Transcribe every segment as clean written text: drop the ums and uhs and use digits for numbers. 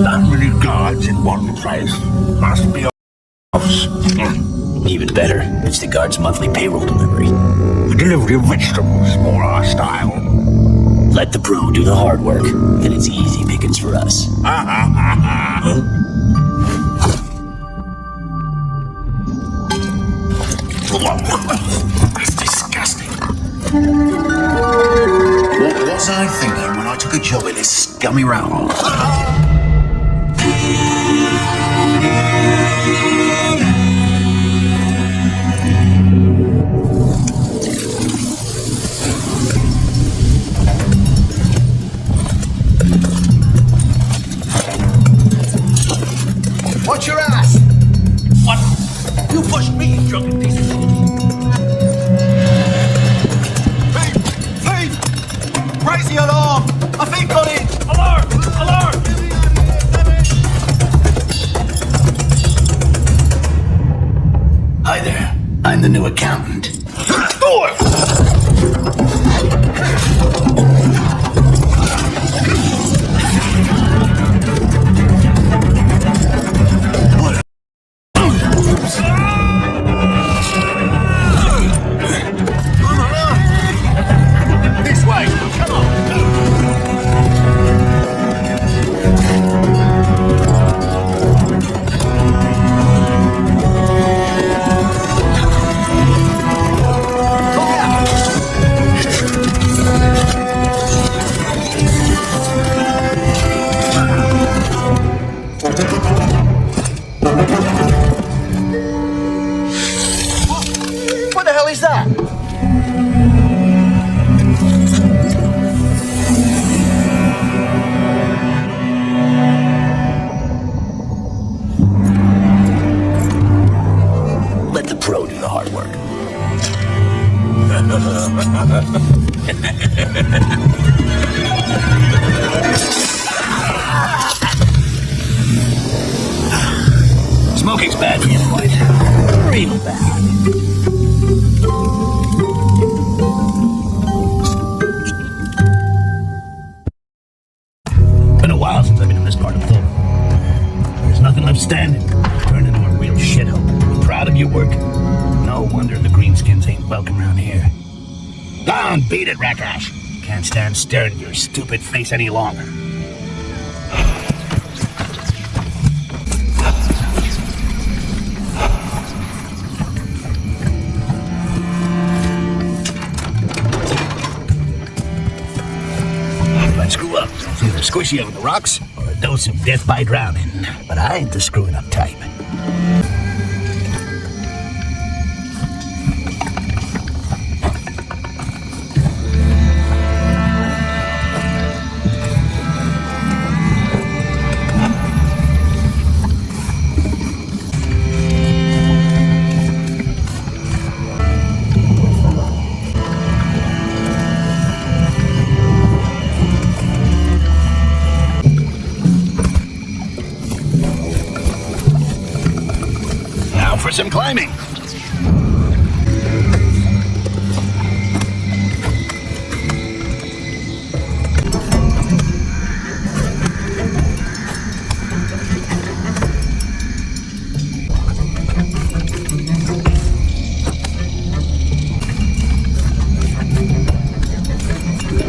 That many guards in one place must be a house. Even better, it's the guard's monthly payroll delivery. The delivery of vegetables, more our style. Let the pro do the hard work, and it's easy pickings for us. That's disgusting. What was I thinking when I took a job in this scummy round? Watch your ass! What? You pushed me, you drunken piece of shit! Thief! Raise the alarm! A thief got in! Alarm! Alarm! Hi there, I'm the new accountant. This way! Come on! What the hell is that? Let the pro do the hard work. Smoking's bad for you, boy. Real bad. Been a while since I've been in this part of Thor. There's nothing left standing. Turned into a real shithole. Proud of your work? No wonder the greenskins ain't welcome around here. Go on, beat it, Rakash. Can't stand staring at your stupid face any longer. If I screw up, it's either squishy over the rocks or a dose of death by drowning. But I ain't the screwing up type. For some climbing.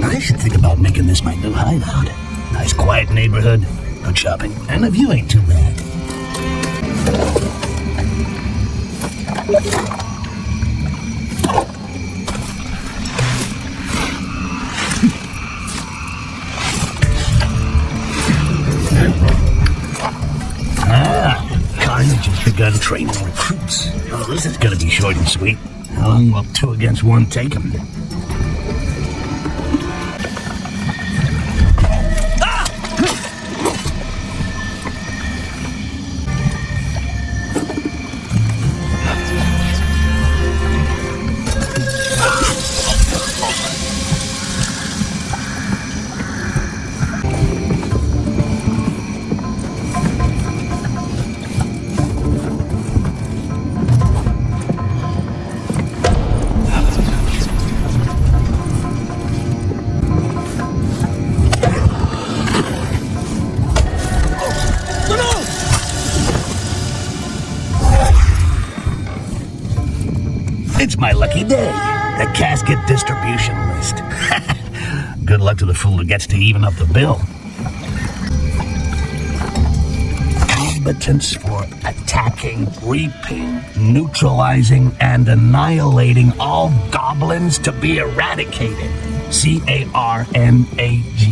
I should think about making this my new hideout. Nice quiet neighborhood, good shopping, and the view ain't too bad. Carnage has begun training recruits. Oh, this is gonna be short and sweet. How long will 2 against 1 take them? day. The casket distribution list. Good luck to the fool who gets to even up the bill. Competence for attacking, reaping, neutralizing, and annihilating all goblins to be eradicated. Carnage.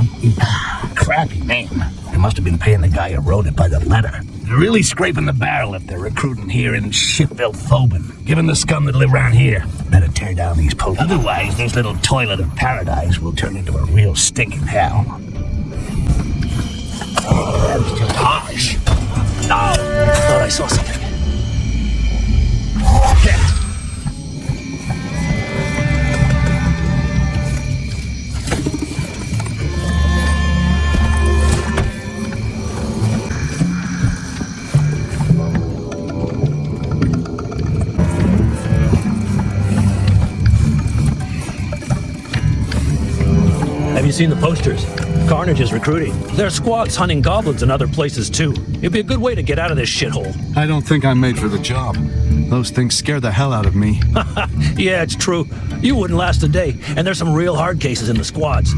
Crappy name. They must have been paying the guy who wrote it by the letter. They're really scraping the barrel if they're recruiting here in Shitville Thobin. Given the scum that live around here, better tear down these posts. Otherwise, this little toilet of paradise will turn into a real stinking hell. Oh, that's just harsh. No! I thought I saw something. Yeah. Have you seen the posters? Carnage is recruiting. There are squads hunting goblins in other places too. It'd be a good way to get out of this shithole. I don't think I'm made for the job. Those things scare the hell out of me. Yeah, it's true. You wouldn't last a day, and there's some real hard cases in the squads.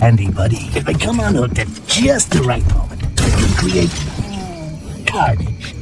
Andy, buddy, if they come unhooked at just the right moment, they can create carnage.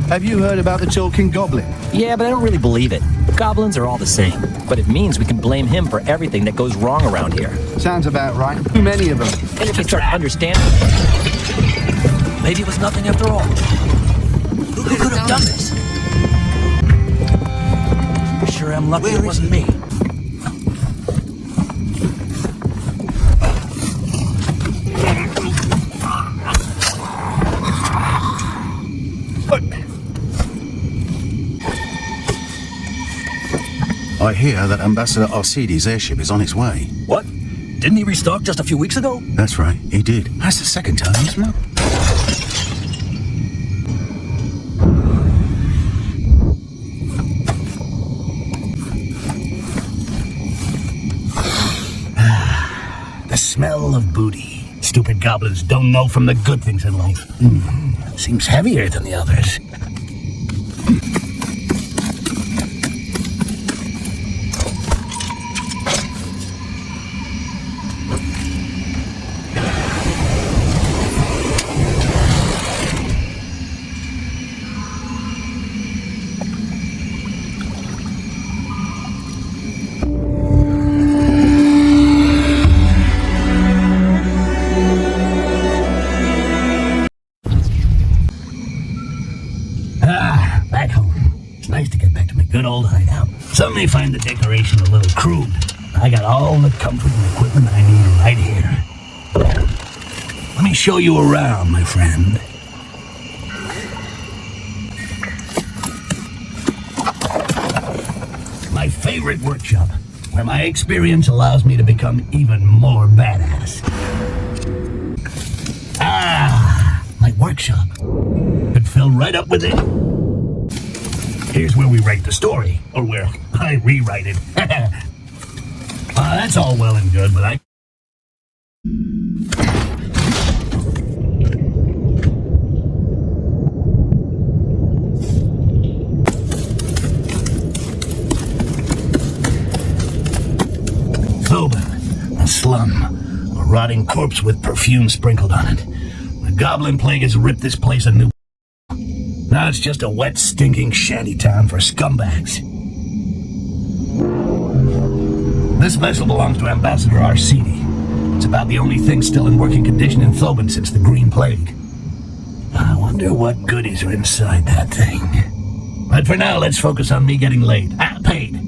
Have you heard about the talking goblin? Yeah, but I don't really believe it. Goblins are all the same. But it means we can blame him for everything that goes wrong around here. Sounds about right. Too many of them. And if you start understanding, maybe it was nothing after all. Who could have done this? Sure am lucky it wasn't me. I hear that Ambassador Arcides' airship is on its way. What? Didn't he restock just a few weeks ago? That's right, he did. That's the second time, isn't it? The smell of booty. Stupid goblins don't know from the good things in life. Seems heavier than the others. Back home. It's nice to get back to my good old hideout. Some may find the decoration a little crude. I got all the comfort and equipment I need right here. Let me show you around, my friend. My favorite workshop, where my experience allows me to become even more badass. My workshop. Could fill right up with it. Here's where we write the story, or where I rewrite it. That's all well and good, but I rotting corpse with perfume sprinkled on it. The goblin plague has ripped this place a new... Now it's just a wet, stinking shantytown for scumbags. This vessel belongs to Ambassador Arsini. It's about the only thing still in working condition in Thobin since the Green Plague. I wonder what goodies are inside that thing. But for now, let's focus on me getting laid. Paid.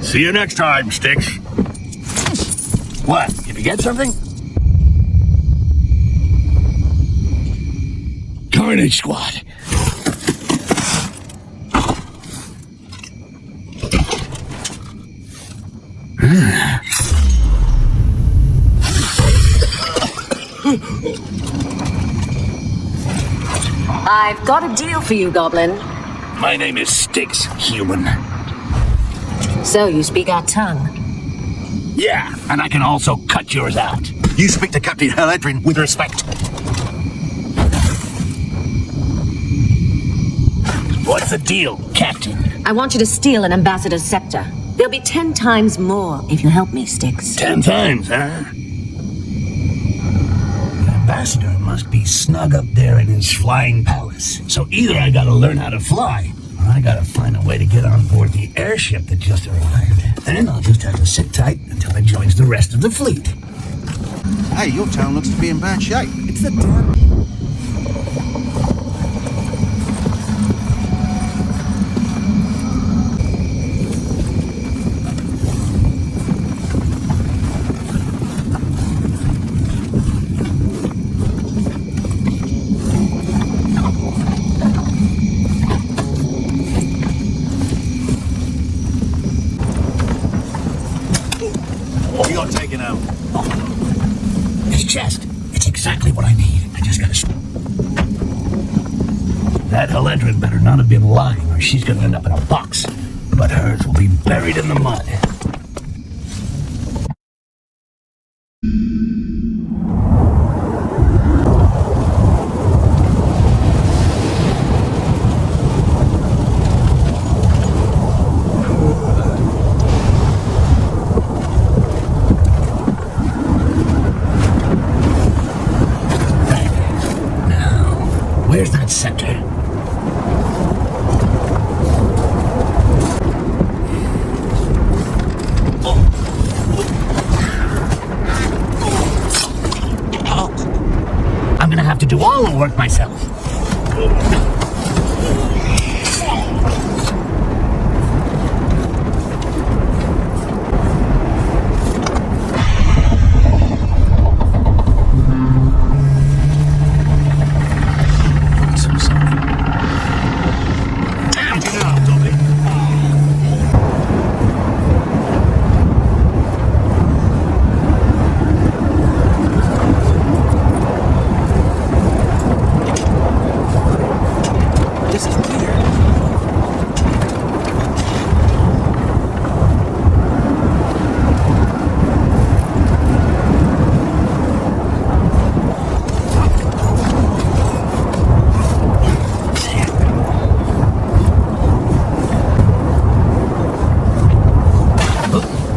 See you next time, Styx. What? Did you get something? Carnage Squad. I've got a deal for you, Goblin. My name is Styx, human. So you speak our tongue. Yeah, and I can also cut yours out. You speak to Captain Haledrin with respect. What's the deal, Captain? I want you to steal an ambassador's scepter. There'll be 10 times more if you help me, Styx. 10 times, huh? The ambassador must be snug up there in his flying palace. So either I gotta learn how to fly, or I gotta find a way to get on board the airship that just arrived. Then I'll just have to sit tight until it joins the rest of the fleet. Hey, your town looks to be in bad shape. It's the damn... You got taken out. His chest. It's exactly what I need. I just gotta... That Haledrin better not have been lying, or she's gonna end up in a box. But hers will be buried in the mud. Where's that scepter? I'm gonna have to do all the work myself.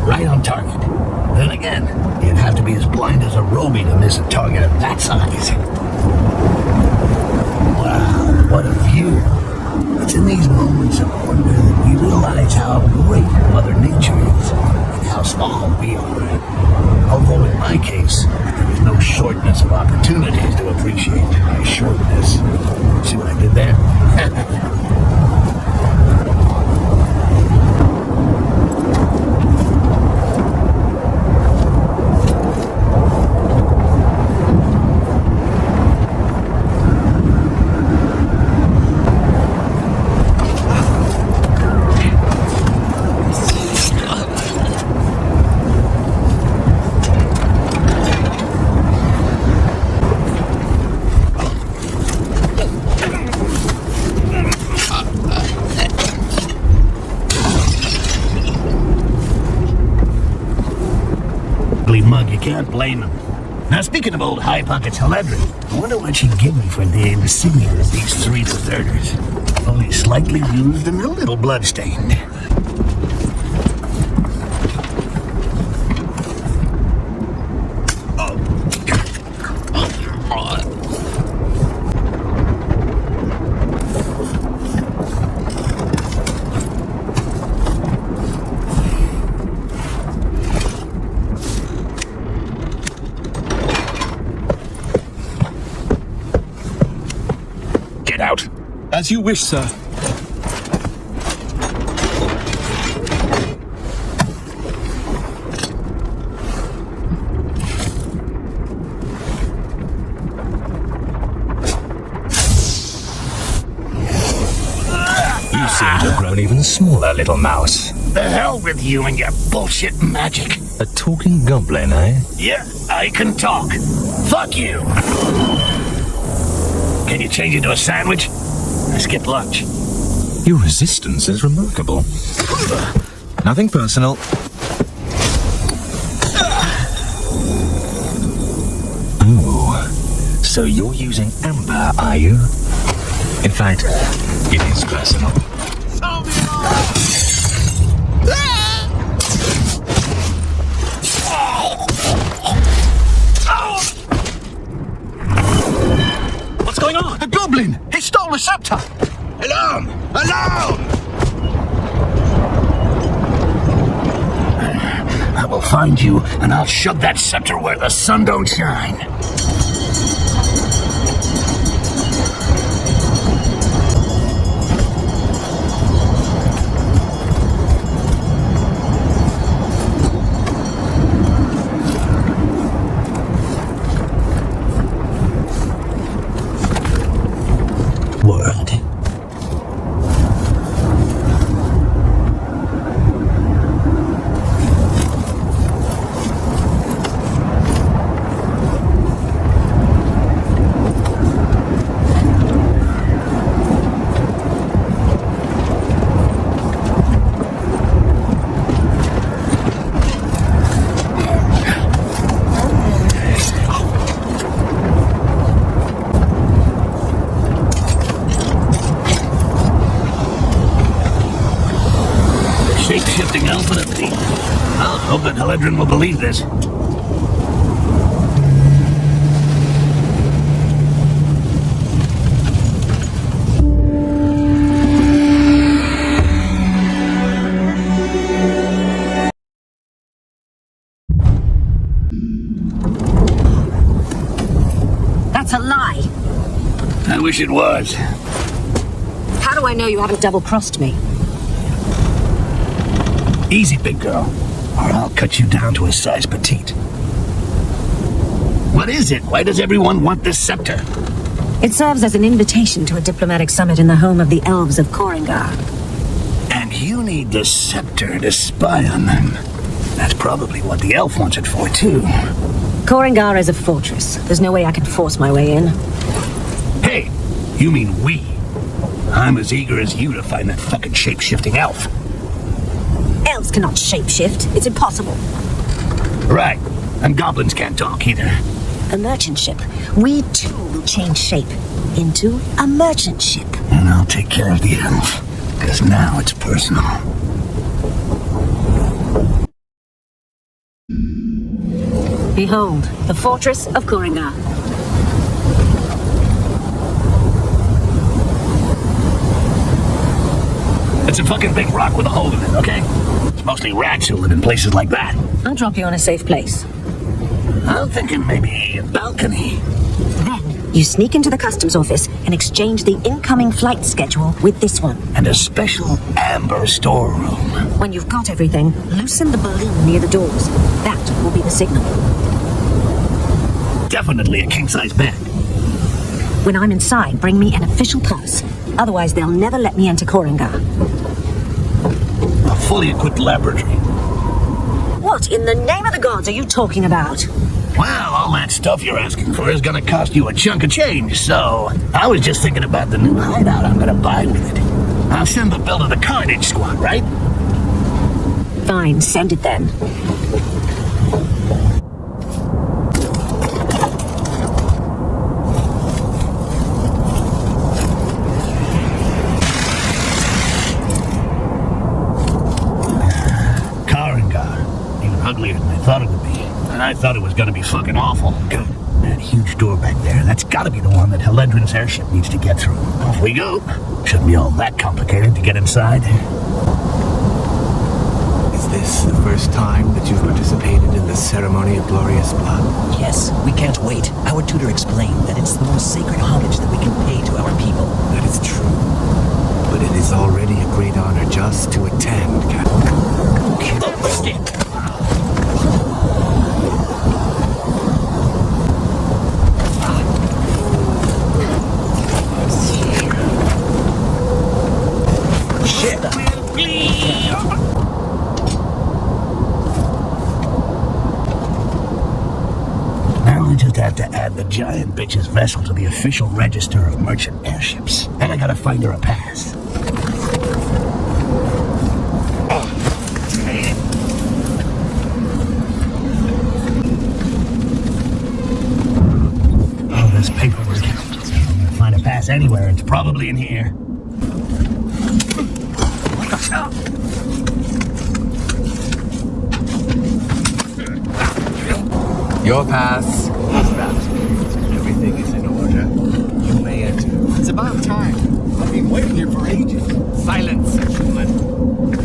Right on target. Then again, you'd have to be as blind as a Roby to miss a target of that size. Wow, what a view. It's in these moments of wonder that we realize how great Mother Nature is and how small we are. Although in my case, there is no shortness of opportunities to appreciate my shortness. See what I did there? Mug, you can't blame him. Now, speaking of old High Pockets Haledrin, I wonder what she'd give me for the insignia of these 3 deserters. Only slightly used and a little bloodstained. Get out. As you wish, sir. You seem to have grown even smaller, little mouse. The hell with you and your bullshit magic. A talking goblin, eh? Yeah, I can talk. Fuck you. Can you change into a sandwich? I skipped lunch. Your resistance is remarkable. Nothing personal. Oh, so you're using amber, are you? In fact, it is personal. What's going on? A goblin! He stole the scepter! Alarm! Alarm! I will find you, and I'll shove that scepter where the sun don't shine. Word. Shape-shifting elf and a thief. I'll hope that Heledrin will believe this. That's a lie. I wish it was. How do I know you haven't double-crossed me? Easy, big girl, or I'll cut you down to a size petite. What is it? Why does everyone want this scepter? It serves as an invitation to a diplomatic summit in the home of the elves of Korrangar. And you need the scepter to spy on them. That's probably what the elf wants it for, too. Korrangar is a fortress. There's no way I can force my way in. Hey, you mean we? I'm as eager as you to find that fucking shape-shifting elf. Elves cannot shapeshift. It's impossible. Right. And goblins can't talk either. A merchant ship. We too will change shape into a merchant ship. And I'll take care of the elf. Because now it's personal. Behold, the fortress of Korrangar. It's a fucking big rock with a hole in it, okay? It's mostly rats who live in places like that. I'll drop you on a safe place. I'm thinking maybe a balcony. Then, you sneak into the customs office and exchange the incoming flight schedule with this one. And a special amber storeroom. When you've got everything, loosen the balloon near the doors. That will be the signal. Definitely a king-size bed. When I'm inside, bring me an official pass. Otherwise, they'll never let me enter Korrangar. A fully equipped laboratory. What in the name of the gods are you talking about? Well, all that stuff you're asking for is gonna cost you a chunk of change, so I was just thinking about the new hideout I'm gonna buy with it. I'll send the bill to the Carnage Squad, right? Fine, send it then. uglier than I thought it would be. And I thought it was gonna be fucking awful. That huge door back there, that's gotta be the one that Heledrin's airship needs to get through. Off we go. Shouldn't be all that complicated to get inside. Is this the first time that you've participated in the ceremony of glorious blood? Yes, we can't wait. Our tutor explained that it's the most sacred homage that we can pay to our people. That is true. But it is already a great honor just to attend, Captain. Now I just have to add the giant bitch's vessel to the official register of merchant airships. And I gotta find her a pass. Oh, this paperwork. If I'm gonna find a pass anywhere, it's probably in here. Your pass. Everything is in order. You may enter. It's about time. I've been waiting here for ages. Silence, gentlemen.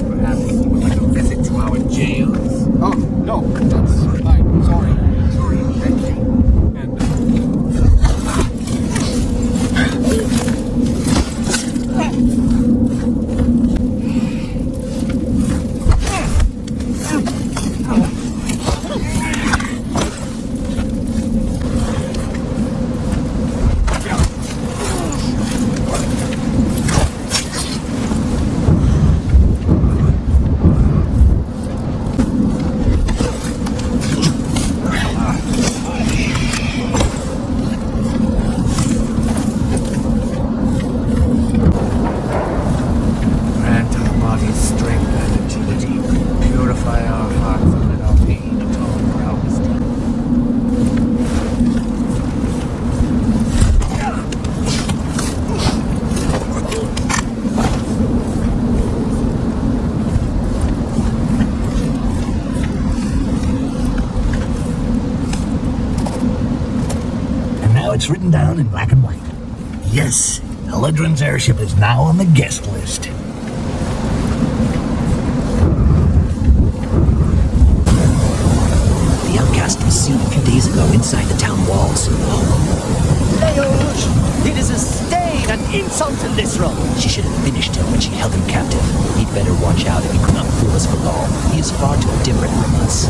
Perhaps you would like a visit to our jails? Oh, no, that's fine. Sorry. Thank you. And, grant our bodies strength and agility. Purify our hearts and let our pain atone for our wisdom. And now it's written down in black and white. Yes, Heledrin's airship is now on the guest list. The outcast was seen a few days ago inside the town walls. Leos! It is a stain and insult to Lysra! She should have finished him when she held him captive. He'd better watch out if he could not fool us for long. He is far too different from us.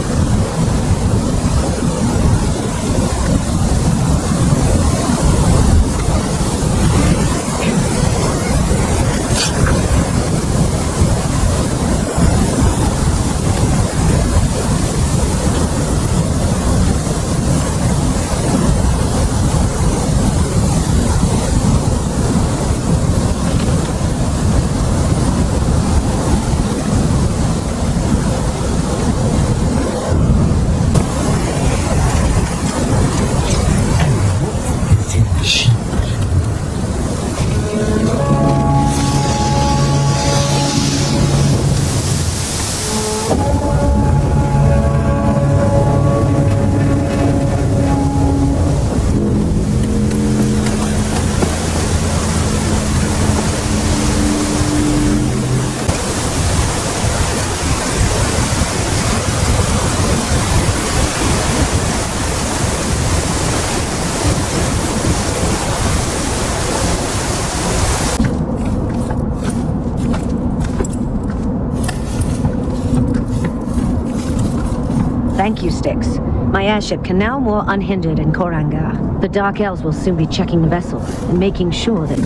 Thank you, Styx. My airship can now moor unhindered in Korrangar. The Dark Elves will soon be checking the vessel and making sure that...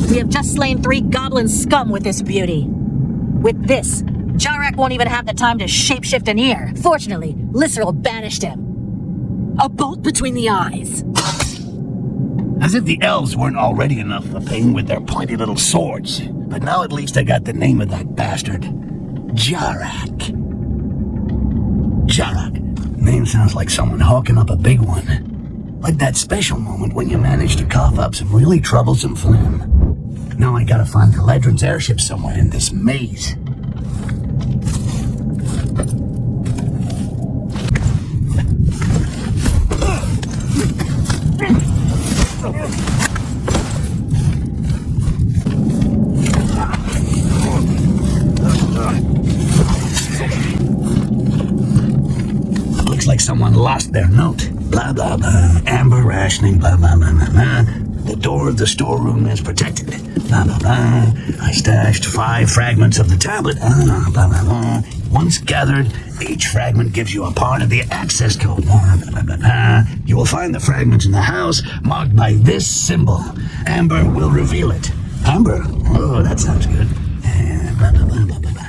We have just slain 3 goblin scum with this beauty. With this, Jarek won't even have the time to shapeshift an ear. Fortunately, Lysserl banished him. A bolt between the eyes. As if the elves weren't already enough of a pain with their pointy little swords. But now at least I got the name of that bastard. Jarak. Jarak. Name sounds like someone hawking up a big one. Like that special moment when you manage to cough up some really troublesome phlegm. Now I gotta find Galadrin's airship somewhere in this maze. Looks like someone lost their note. Blah, blah, blah. Amber rationing, blah, blah, blah, blah, blah. The door of the storeroom is protected. Blah, blah, blah. I stashed 5 fragments of the tablet. Blah, blah, blah. Once gathered, each fragment gives you a part of the access code. Blah, blah, blah, blah. You will find the fragments in the house marked by this symbol. Amber will reveal it. Amber? Oh, that sounds good. Blah, blah, blah, blah, blah, blah.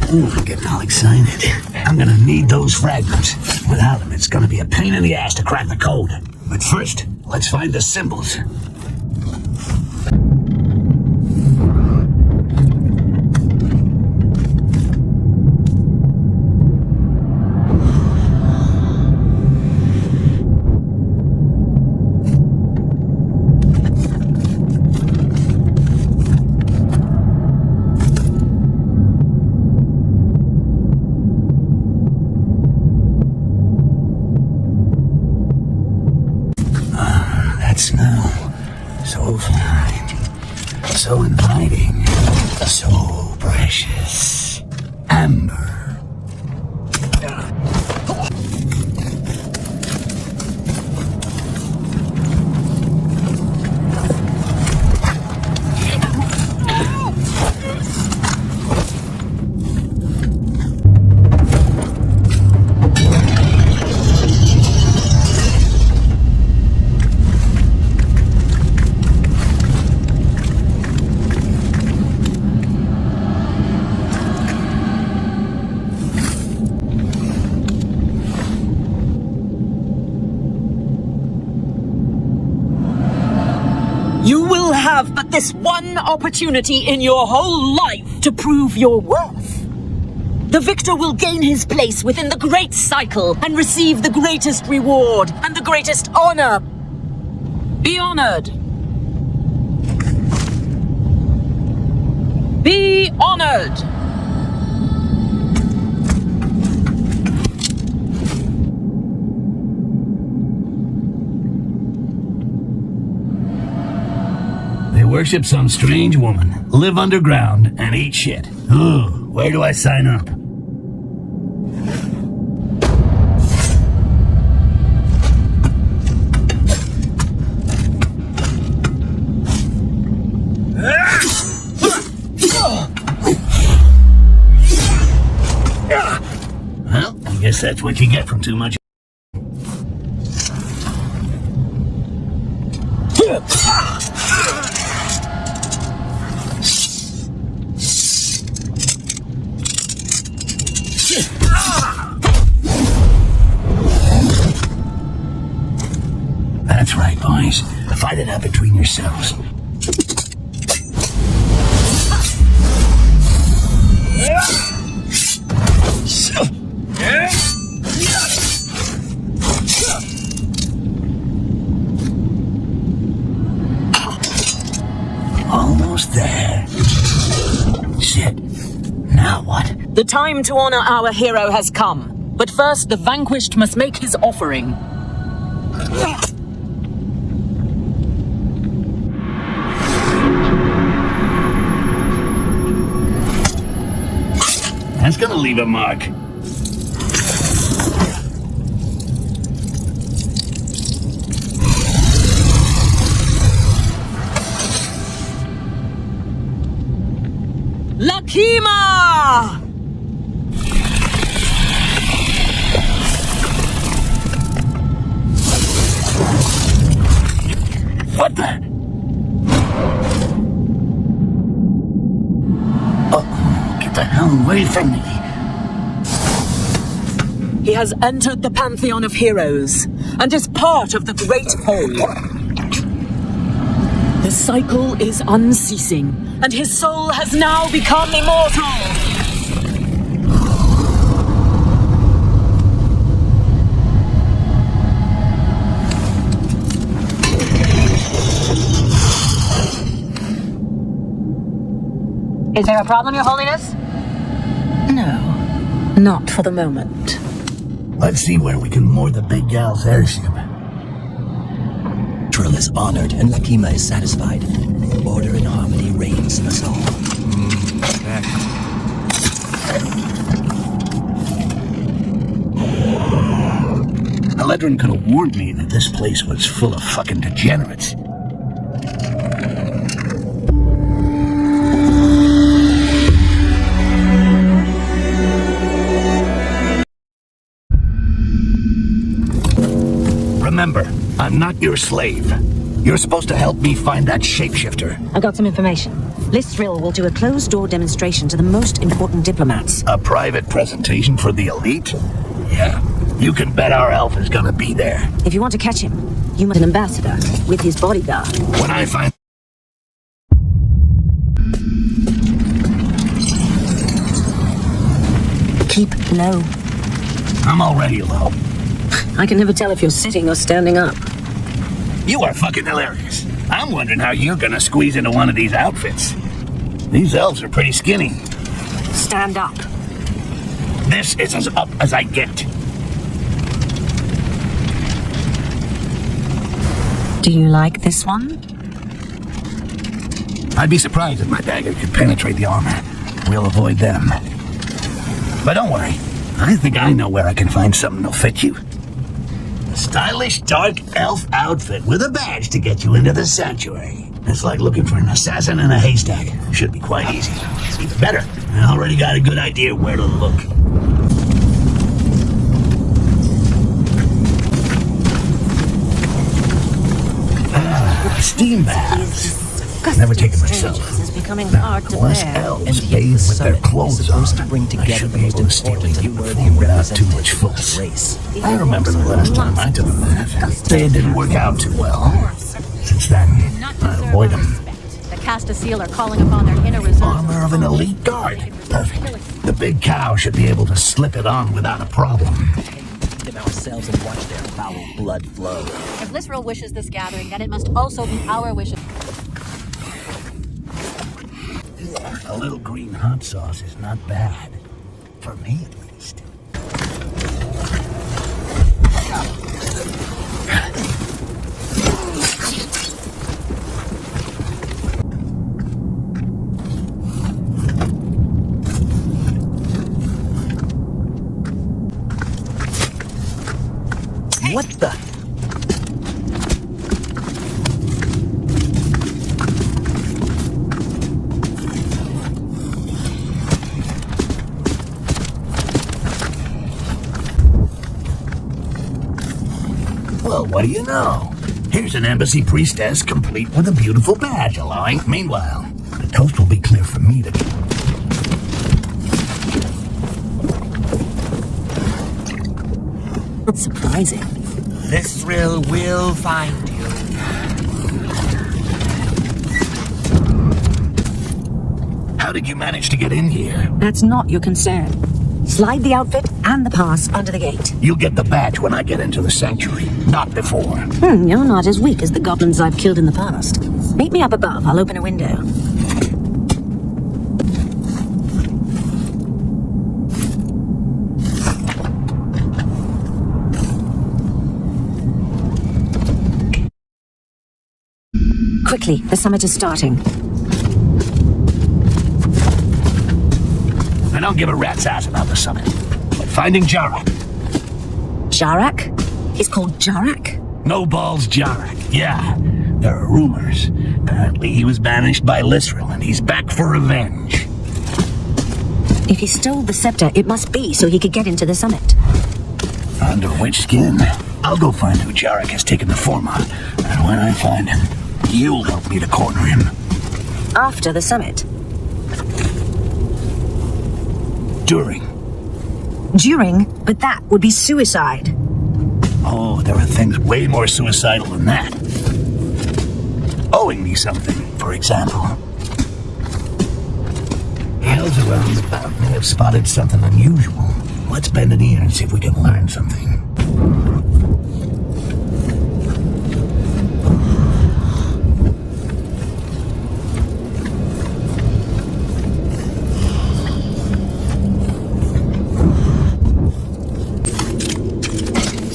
I'm getting all excited. I'm gonna need those fragments. Without them, it's gonna be a pain in the ass to crack the code. But first, let's find the symbols. So fine, so inviting, so precious. Amber. You will have but this one opportunity in your whole life to prove your worth. The victor will gain his place within the great cycle and receive the greatest reward and the greatest honor. Be honored. Be honored. Worship some strange woman, live underground, and eat shit. Ooh, where do I sign up? Well, I guess that's what you get from too much. That's right, boys. Fight it out between yourselves. Almost there. Shit. Now what? The time to honor our hero has come. But first, the vanquished must make his offering. That's gonna leave a mark. Lakima! What the? Oh, get the hell away from me. He has entered the pantheon of heroes and is part of the great whole. The cycle is unceasing, and his soul has now become immortal. Is there a problem, Your Holiness? No, not for the moment. Let's see where we can moor the big gal's airship. Trill is honored and Lakima is satisfied. Order and harmony reigns in us all. Eledrin could have warned me that this place was full of fucking degenerates. Remember, I'm not your slave. You're supposed to help me find that shapeshifter. I got some information. Listhril will do a closed-door demonstration to the most important diplomats. A private presentation for the elite? Yeah, you can bet our elf is gonna be there. If you want to catch him, you must an ambassador with his bodyguard. When I find... Keep low. I'm already low. I can never tell if you're sitting or standing up. You are fucking hilarious. I'm wondering how you're gonna squeeze into one of these outfits. These elves are pretty skinny. Stand up. This is as up as I get. Do you like this one? I'd be surprised if my dagger could penetrate the armor. We'll avoid them. But don't worry. I think I know where I can find something that'll fit you. A stylish, dark elf outfit with a badge to get you into the sanctuary. It's like looking for an assassin in a haystack. Should be quite easy. Even better, I already got a good idea where to look. Steam baths. Never taken myself. It's becoming Now, hard to unless bear. elves bathe with their clothes on, I should be able to steal a uniform without too much fuss. I remember the last time I took a bath. It didn't work out too well. Since then, I avoid them. The Casta Seal are calling upon their inner reserves. Armor of an elite guard. Perfect. The big cow should be able to slip it on without a problem. Them ourselves and watch their foul blood flow. If Listhril wishes this gathering, then it must also be our wishes. A little green hot sauce is not bad. For me, at least. What the? Well, what do you know? Here's an embassy priestess complete with a beautiful badge allowing. Meanwhile, the coast will be clear for me to... It's surprising. Listhril will find you. How did you manage to get in here? That's not your concern. Slide the outfit and the pass under the gate. You'll get the badge when I get into the sanctuary, not before. You're not as weak as the goblins I've killed in the past. Meet me up above. I'll open a window. Quickly, the summit is starting. I don't give a rat's ass about the summit. But finding Jarak. Jarak? He's called Jarak? No balls Jarak. Yeah, there are rumors. Apparently he was banished by Listhril and he's back for revenge. If he stole the scepter, it must be so he could get into the summit. Under which skin? I'll go find who Jarak has taken the form on. And when I find him, you'll help me to corner him. After the summit. During. But that would be suicide. Oh, there are things way more suicidal than that. Owing me something, for example. The elves around about may have spotted something unusual. Let's bend an ear and see if we can learn something.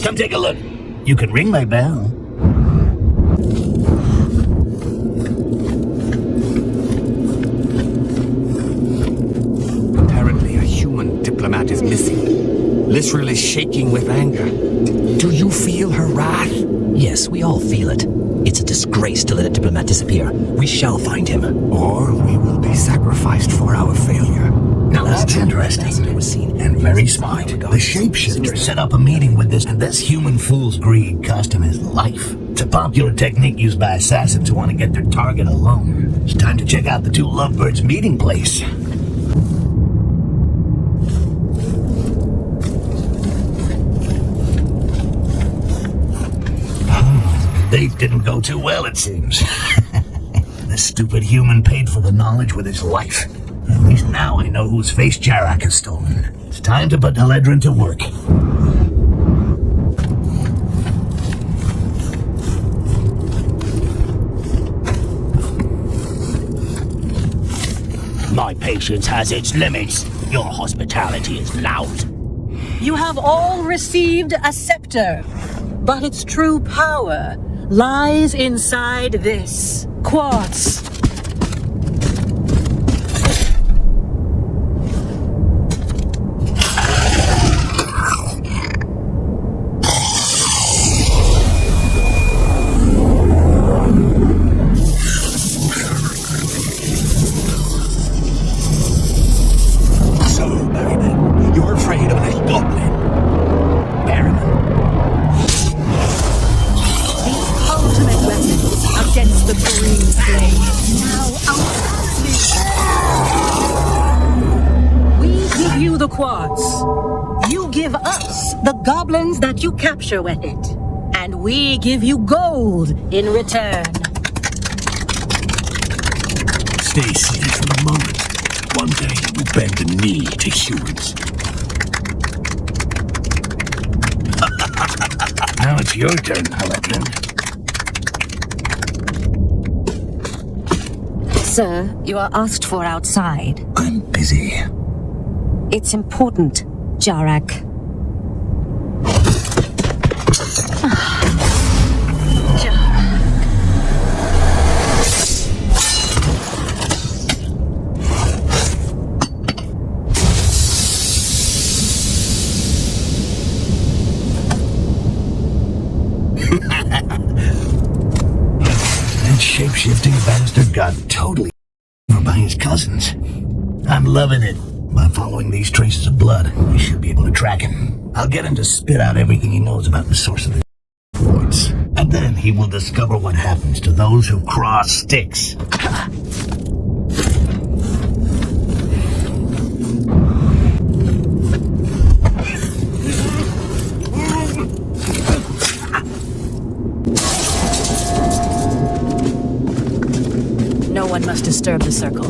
Come take a look. You can ring my bell. Apparently a human diplomat is missing. Lysril is shaking with anger. Do you feel her wrath? Yes, we all feel it. It's a disgrace to let a diplomat disappear. We shall find him. Or we will be sacrificed for our failure. Now that's interesting and very smart. The shapeshifter set up a meeting with this, and this human fool's greed cost him his life. It's a popular technique used by assassins who want to get their target alone. It's time to check out the two lovebirds' meeting place. They didn't go too well, it seems. This stupid human paid for the knowledge with his life. At least now I know whose face Jarak has stolen. It's time to put Haledrin to work. My patience has its limits. Your hospitality is loud. You have all received a scepter, but its true power lies inside this quartz. Goblins that you capture with it, and we give you gold in return. Stay seated for a moment. One day we bend the knee to humans. Now it's your turn, Haledrin. Sir, you are asked for outside. I'm busy. It's important, Jarak. Shape-shifting bastard got totally over by his cousins. I'm loving it. By following these traces of blood, we should be able to track him. I'll get him to spit out everything he knows about the source of the quartz. And then he will discover what happens to those who cross Styx. No one must disturb the circle.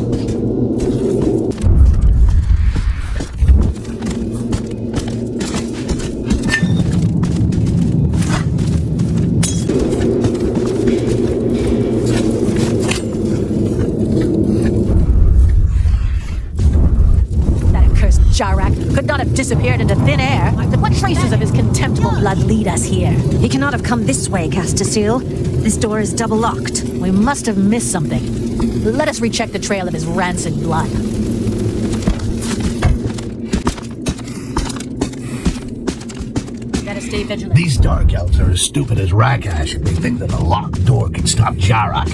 That accursed Jarak could not have disappeared into thin air. What traces of his contemptible blood lead us here? He cannot have come this way, Castaseel. This door is double-locked. We must have missed something. Let us recheck the trail of his rancid blood. Gotta stay vigilant. These dark elves are as stupid as Rakash if they think that a locked door can stop Jarak.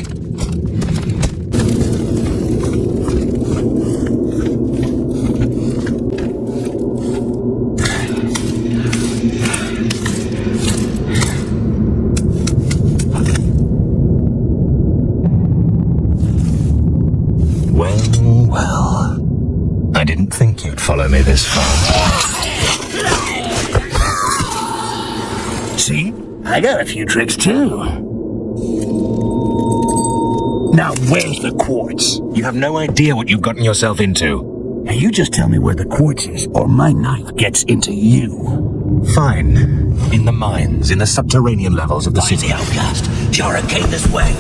Well, I didn't think you'd follow me this far. See? I got a few tricks too. Now where's the quartz? You have no idea what you've gotten yourself into. Now you just tell me where the quartz is, or my knife gets into you. Fine. In the mines, in the subterranean levels of the city. The outcast. Jarak came this way.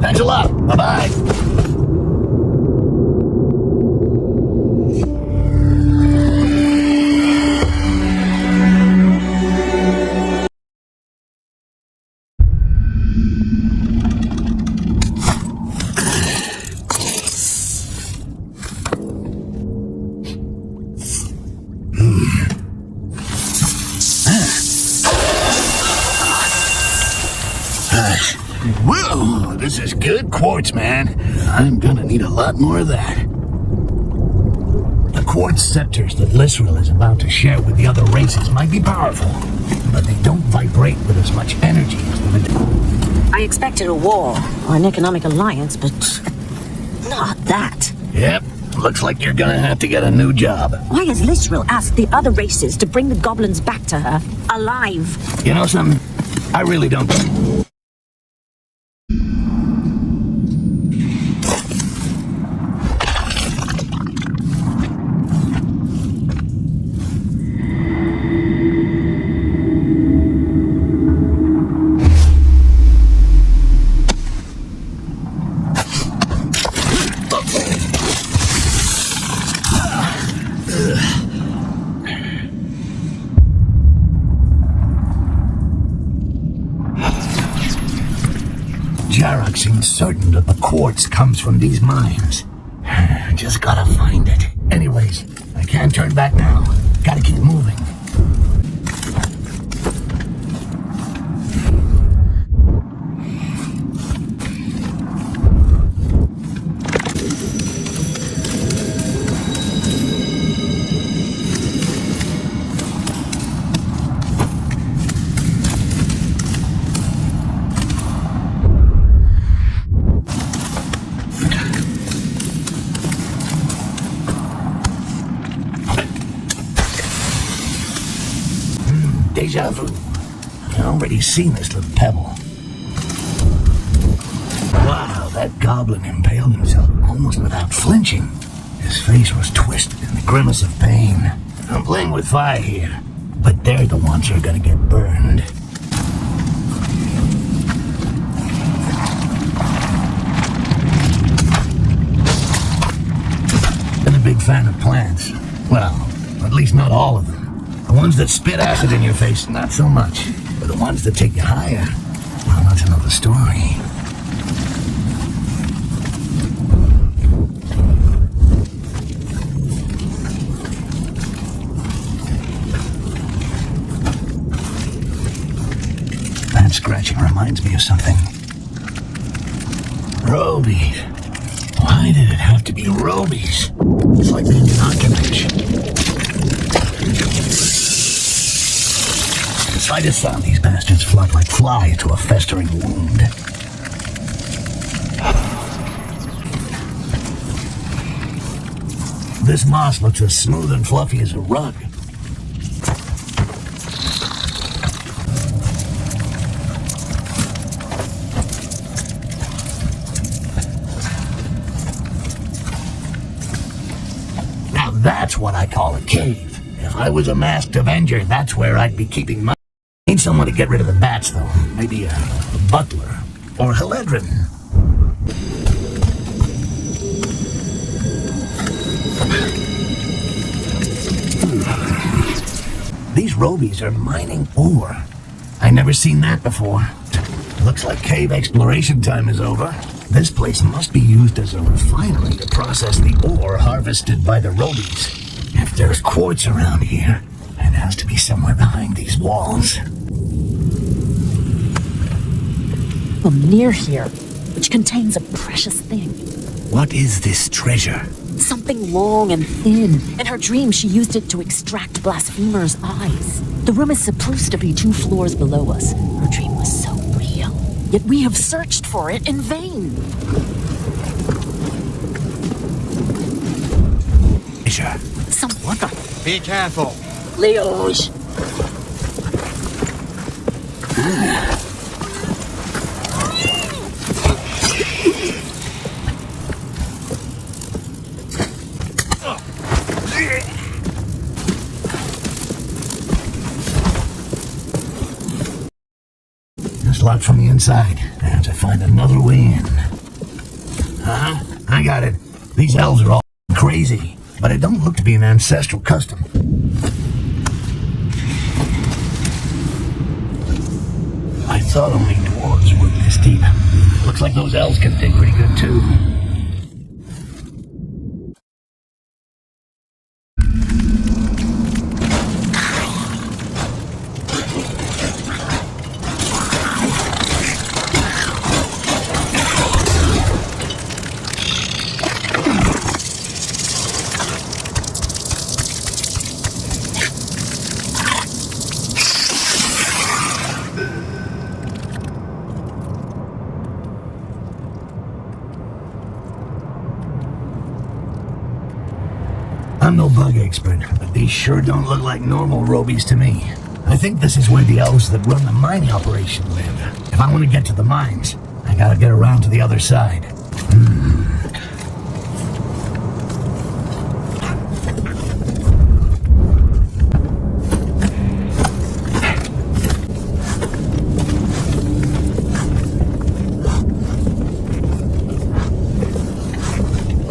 Thanks a lot. Bye-bye. Oh, this is good quartz, man. I'm gonna need a lot more of that. The quartz scepters that Lysrel is about to share with the other races might be powerful, but they don't vibrate with as much energy as the I expected a war or an economic alliance, but not that. Yep, looks like you're gonna have to get a new job. Why has Lysrel asked the other races to bring the goblins back to her, alive? You know something? I really don't. Jarok seems certain that the quartz comes from these mines. Just gotta find it. Anyways, I can't turn back now. Gotta keep moving. Deja vu. I've already seen this little pebble. Wow, that goblin impaled himself almost without flinching. His face was twisted in the grimace of pain. I'm playing with fire here, but they're the ones who are gonna get burned. Been a big fan of plants. Well, at least not all of them. The ones that spit acid in your face, not so much. But the ones that take you higher, well, that's another story. That scratching reminds me of something. Robies. Why did it have to be Robies? It's like being an Arcanage. Slightest sound, these bastards flock like flies to a festering wound. This moss looks as smooth and fluffy as a rug. Now that's what I call a cave. If I was a masked Avenger, that's where I'd be keeping my... Need someone to get rid of the bats, though. Maybe a butler. Or Heledrin. These Robies are mining ore. I never seen that before. Looks like cave exploration time is over. This place must be used as a refinery to process the ore harvested by the Robies. If there's quartz around here, it has to be somewhere behind these walls. From near here, which contains a precious thing. What is this treasure? Something long and thin. In her dream, she used it to extract blasphemers' eyes. The room is supposed to be 2 floors below us. Her dream was so real. Yet we have searched for it in vain. Treasure. What the? Be careful. Leos. It's locked from the inside. I have to find another way in. I got it. These elves are all crazy, but it don't look to be an ancestral custom. I thought only dwarves were this deep. Looks like those elves can dig pretty good too. I'm no bug expert, but these sure don't look like normal robies to me. I think this is where the elves that run the mining operation live. If I want to get to the mines, I gotta get around to the other side.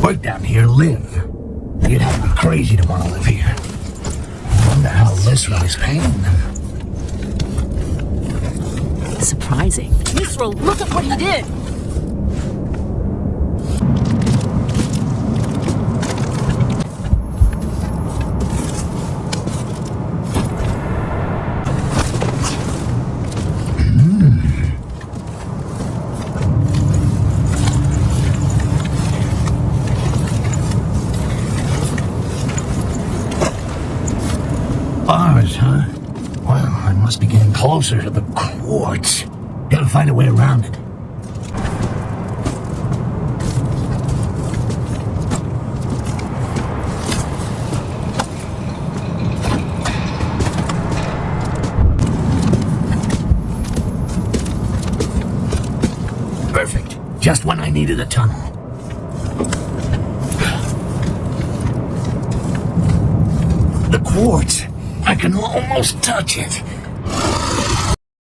Work down here, live. You'd have to be crazy to want to live here. I wonder how Lysra is paying them. Surprising. Lysra, look at what he did! Bars, huh? Well, I must be getting closer to the quartz. Gotta find a way around it. Perfect. Just when I needed a tunnel. The quartz. I can almost touch it.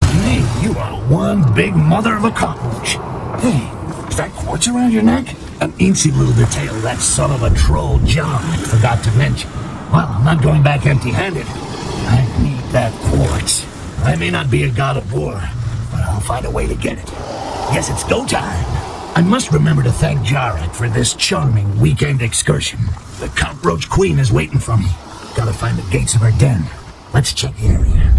Hey, you are one big mother of a cockroach. Hey, is that quartz around your neck? An eensy little detail that son of a troll John forgot to mention. Well, I'm not going back empty-handed. I need that quartz. I may not be a god of war, but I'll find a way to get it. Yes, it's go time. I must remember to thank Jarek for this charming weekend excursion. The cockroach queen is waiting for me. Gotta find the gates of her den. Let's check the area.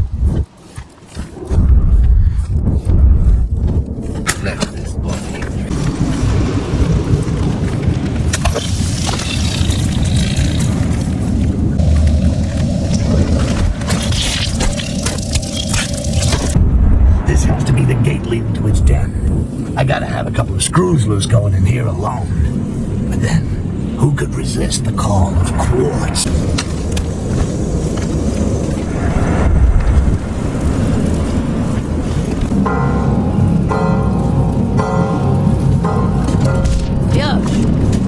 This has to be the gate leading to its den. I gotta have a couple of screws loose going in here alone. But then, who could resist the call of quartz?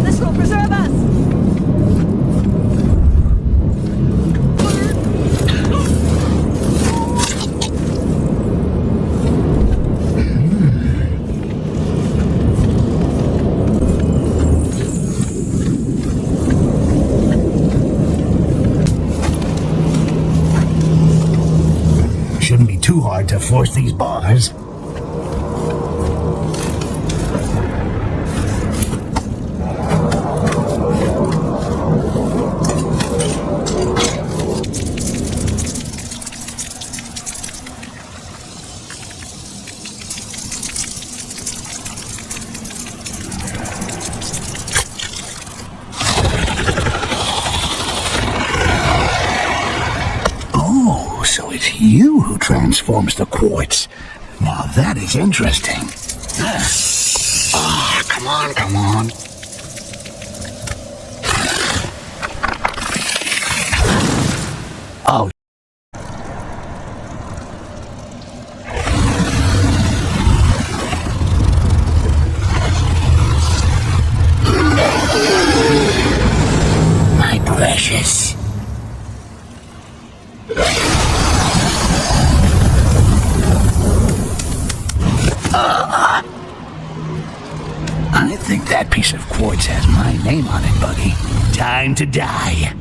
This will preserve us! Shouldn't be too hard to force these bars. So it's you who transforms the quartz. Now that is interesting. Ah, come on, come on. Oh. My precious. I think that piece of quartz has my name on it, buddy. Time to die.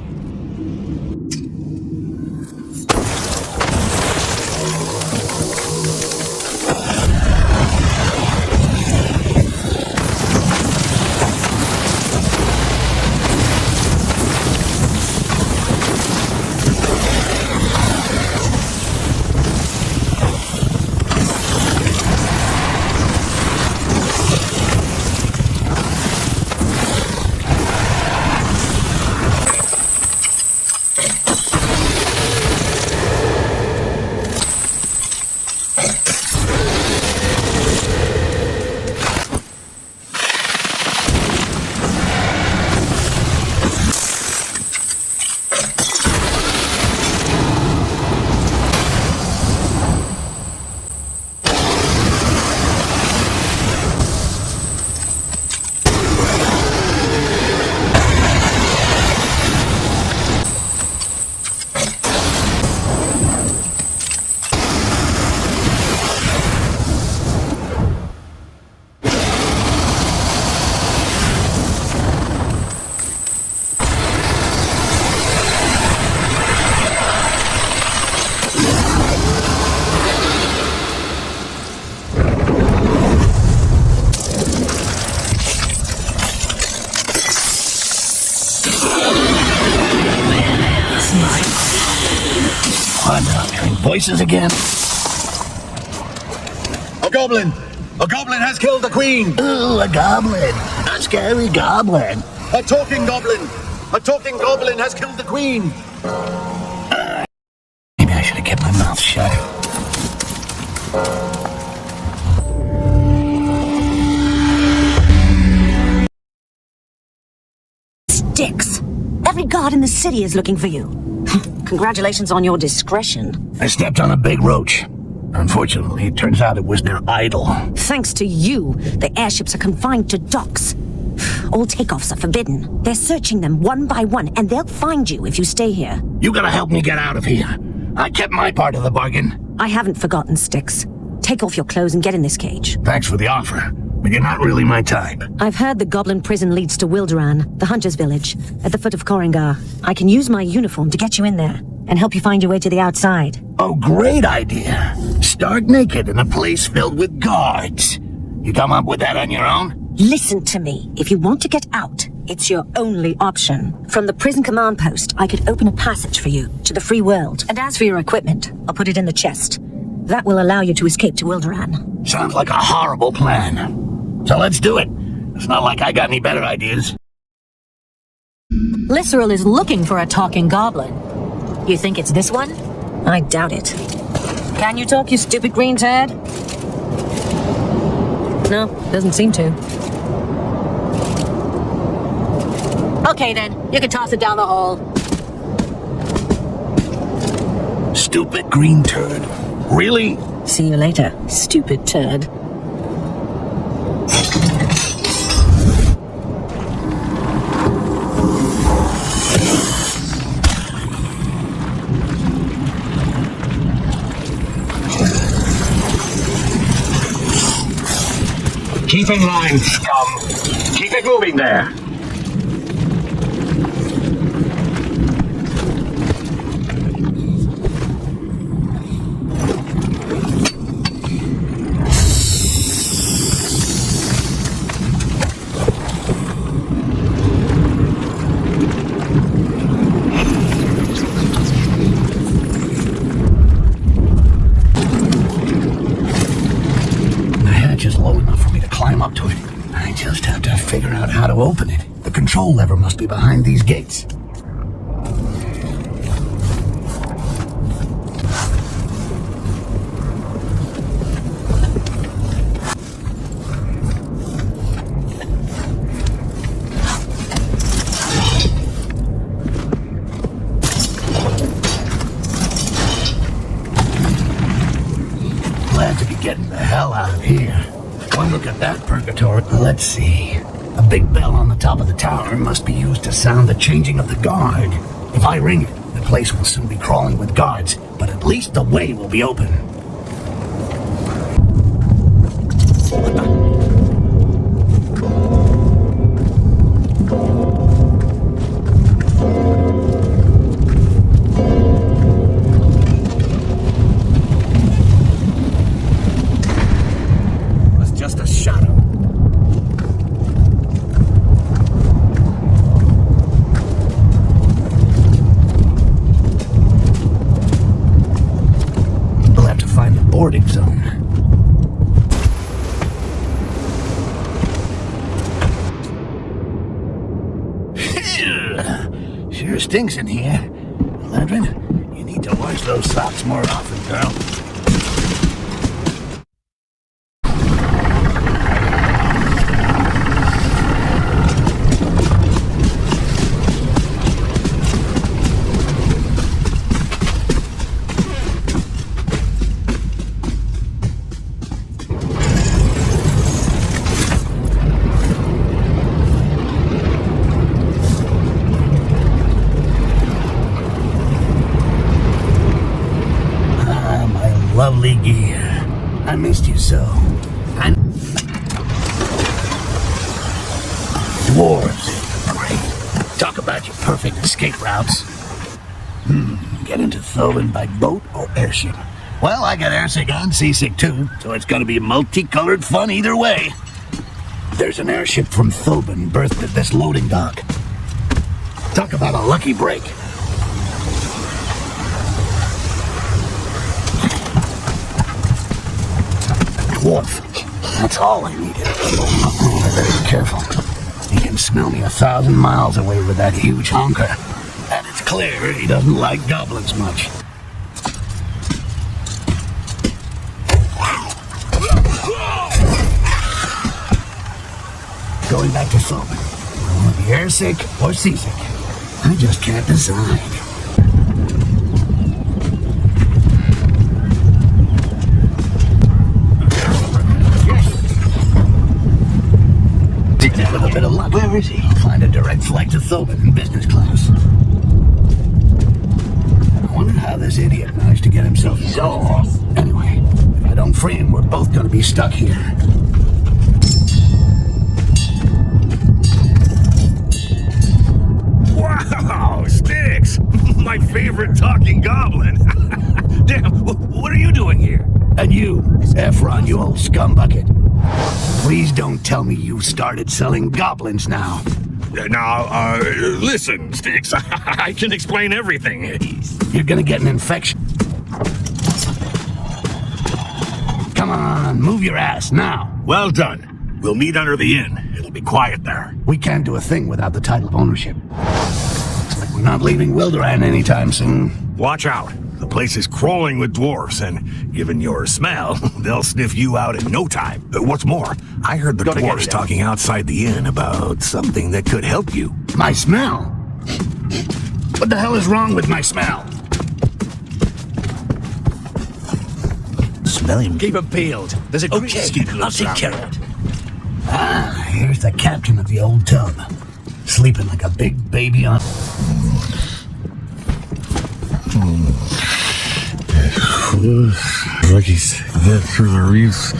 voices again? A goblin! A goblin has killed the queen! Ooh, a goblin. A scary goblin. A talking goblin! A talking goblin has killed the queen! Maybe I should have kept my mouth shut. Styx. Every guard in the city is looking for you. Congratulations on your discretion. I stepped on a big roach. Unfortunately, it turns out it was their idol. Thanks to you, the airships are confined to docks. All takeoffs are forbidden. They're searching them one by one, and they'll find you if you stay here. You gotta help me get out of here. I kept my part of the bargain. I haven't forgotten, Styx. Take off your clothes and get in this cage. Thanks for the offer, but you're not really my type. I've heard the goblin prison leads to Wilderan, the hunter's village, at the foot of Korrangar. I can use my uniform to get you in there and help you find your way to the outside. Oh, great idea. Start naked in a place filled with guards. You come up with that on your own? Listen to me. If you want to get out, it's your only option. From the prison command post, I could open a passage for you to the free world. And as for your equipment, I'll put it in the chest. That will allow you to escape to Wilderan. Sounds like a horrible plan. So let's do it. It's not like I got any better ideas. Lisserl is looking for a talking goblin. You think it's this one? I doubt it. Can you talk, you stupid green turd? No, doesn't seem to. Okay then, you can toss it down the hole. Stupid green turd. Really? See you later, stupid turd. Keep in line, scum. Keep it moving there. Up to it. I just have to figure out how to open it. The control lever must be behind these gates. Glad to be getting the hell out of here. One look at that purgatory. Let's see. A big bell on the top of the tower must be used to sound the changing of the guard. If I ring it, the place will soon be crawling with guards, but at least the way will be open. What the? Boarding zone. Sure stinks in here. Ledrin, you need to wash those socks more often, girl. Lovely gear. I missed you so. And dwarves. Great. Talk about your perfect escape routes. Get into Thoban by boat or airship. Well, I got airsick and seasick too, so it's gonna be multicolored fun either way. There's an airship from Thoban berthed at this loading dock. Talk about a lucky break. dwarf. That's all I needed. I better be careful. He can smell me 1,000 miles away with that huge honker. And it's clear he doesn't like goblins much. Going back to Thobin. I want to be airsick or seasick. I just can't decide. With a bit of luck, where is he? I'll find a direct flight to Thobin in business class. I wonder how this idiot managed to get himself so. Anyway, if I don't free him, we're both going to be stuck here. Wow, Styx! My favorite talking goblin! Damn, what are you doing here? And you, Ephron, you old scumbucket. Please don't tell me you started selling goblins now. Now, listen, Styx, I can explain everything. You're gonna get an infection. Come on, move your ass now. Well done. We'll meet under the inn. It'll be quiet there. We can't do a thing without the title of ownership. Looks like we're not leaving Wilderan anytime soon. Watch out. The place is crawling with dwarfs, and given your smell, they'll sniff you out in no time. What's more, I heard the dwarfs talking outside the inn about something that could help you. My smell? What the hell is wrong with my smell? Smell him. Keep him peeled. There's a great I'll take care of it. Ah, here's the captain of the old tub. Sleeping like a big baby on... Like he's dead through the reefs.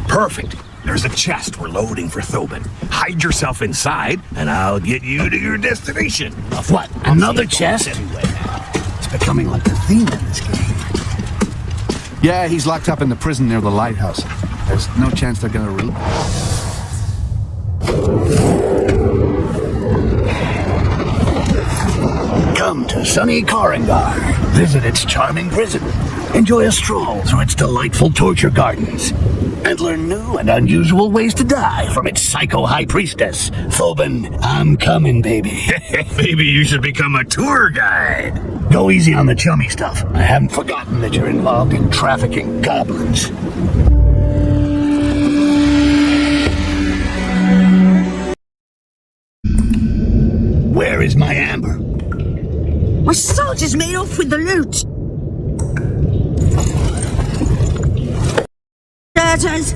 Perfect. There's a chest we're loading for Thobin. Hide yourself inside, and I'll get you to your destination. What? Another chest? It's becoming like the theme in this game. Yeah, he's locked up in the prison near the lighthouse. There's no chance they're gonna release. Come to sunny Korrangar. Visit its charming prison. Enjoy a stroll through its delightful torture gardens. And learn new and unusual ways to die from its psycho high priestess. Thobin, I'm coming, baby. Maybe you should become a tour guide. Go easy on the chummy stuff. I haven't forgotten that you're involved in trafficking goblins. Where is my amber? My soldiers made off with the loot. Deserters.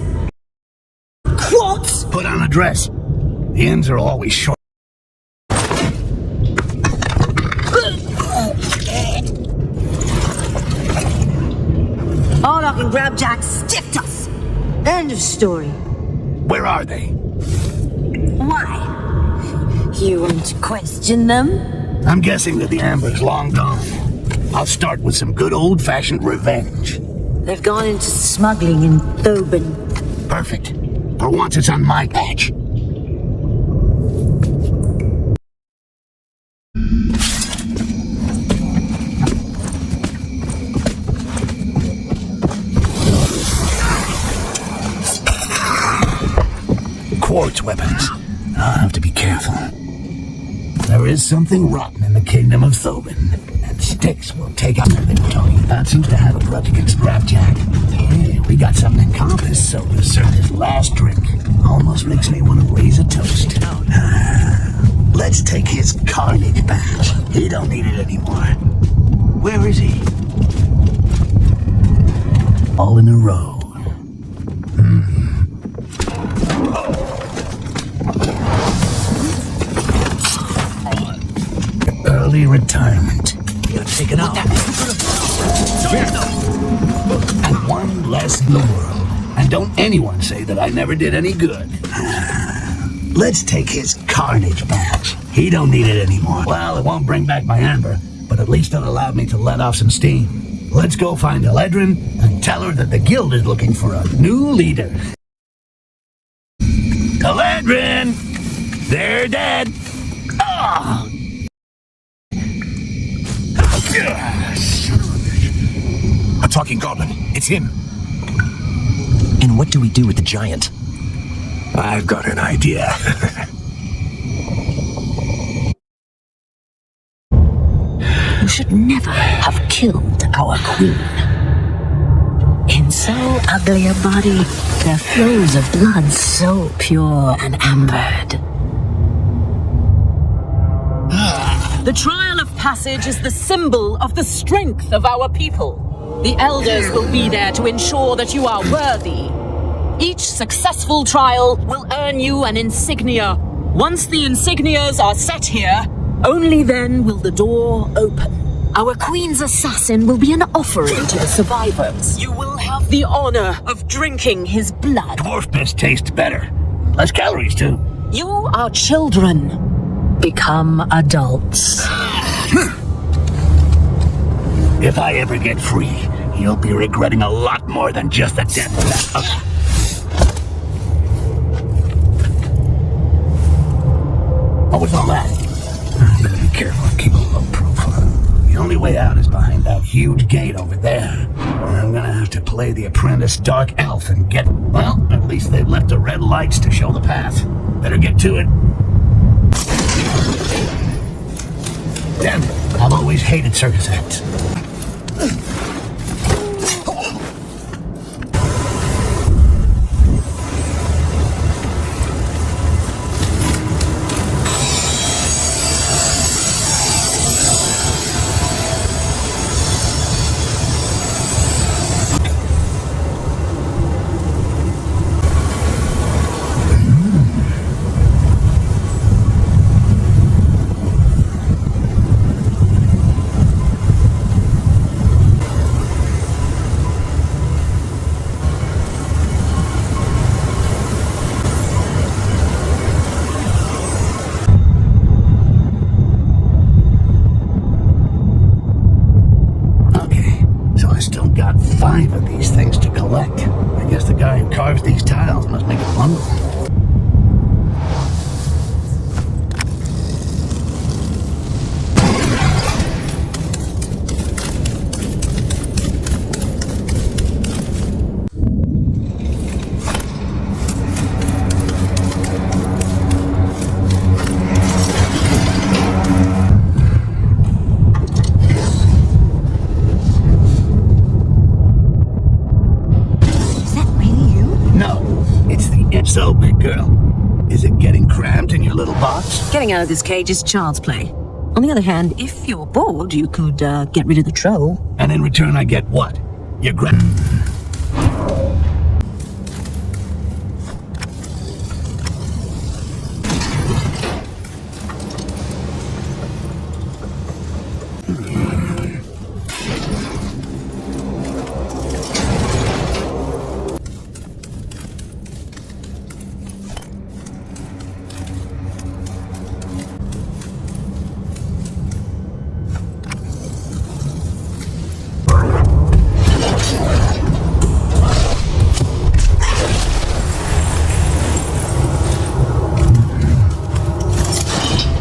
Quartz. Put on a dress. The ends are always short. Arnock and Grabjack stiffed us. End of story. Where are they? Why? You won't question them? I'm guessing that the amber's long gone. I'll start with some good old-fashioned revenge. They've gone into smuggling in Thobin. Perfect. For once it's on my patch. Quartz weapons. I'll have to be careful. There is something rotten in the kingdom of Thobin, and Styx will take out everything we're talking about. Seems to have a grudge against Grabjack. Yeah, we got something in common. This soda served his last drink. Almost makes me want to raise a toast. Let's take his carnage badge. He don't need it anymore. Where is he? All in a row. Early retirement. You're taken out. And one less in the world. And don't anyone say that I never did any good. Let's take his carnage badge. He don't need it anymore. Well, it won't bring back my amber, but at least it allowed me to let off some steam. Let's go find Eledrin and tell her that the guild is looking for a new leader. children! They're dead! Oh. A talking goblin. It's him. And what do we do with the giant? I've got an idea. You should never have killed our queen. In so ugly a body, there flows of blood so pure and ambered. The trial of passage is the symbol of the strength of our people. The elders will be there to ensure that you are worthy. Each successful trial will earn you an insignia. Once the insignias are set here, only then will the door open. Our queen's assassin will be an offering to the survivors. You will have the honor of drinking his blood. Dwarf piss tastes better. Less calories, too. You are children. Become adults. If I ever get free, you'll be regretting a lot more than just the death of that. What was all that? I better be careful and keep a low profile. The only way out is behind that huge gate over there. I'm gonna have to play the apprentice dark elf and get... Well, at least they've left the red lights to show the path. Better get to it. Damn it, I've always hated circus acts. These tiles must make a bundle. So, big girl, is it getting cramped in your little box? Getting out of this cage is child's play. On the other hand, if you're bored, you could get rid of the troll. And in return, I get what? Your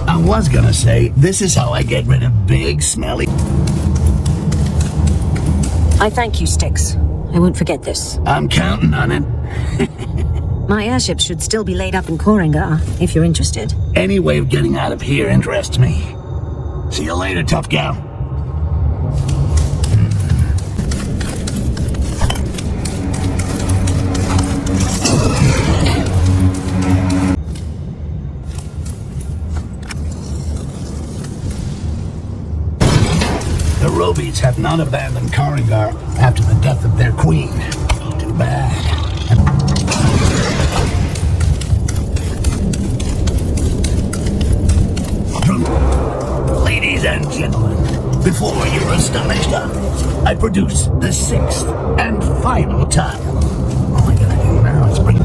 I was gonna say, this is how I get rid of big, smelly... I thank you, Styx. I won't forget this. I'm counting on it. My airship should still be laid up in Korrangar, if you're interested. Any way of getting out of here interests me. See you later, tough gal. The Robies have not abandoned Korrangar after the death of their queen. Too bad. Ladies and gentlemen, before your astonished eyes, I produce the 6th and final tile. All I gotta do now is bring...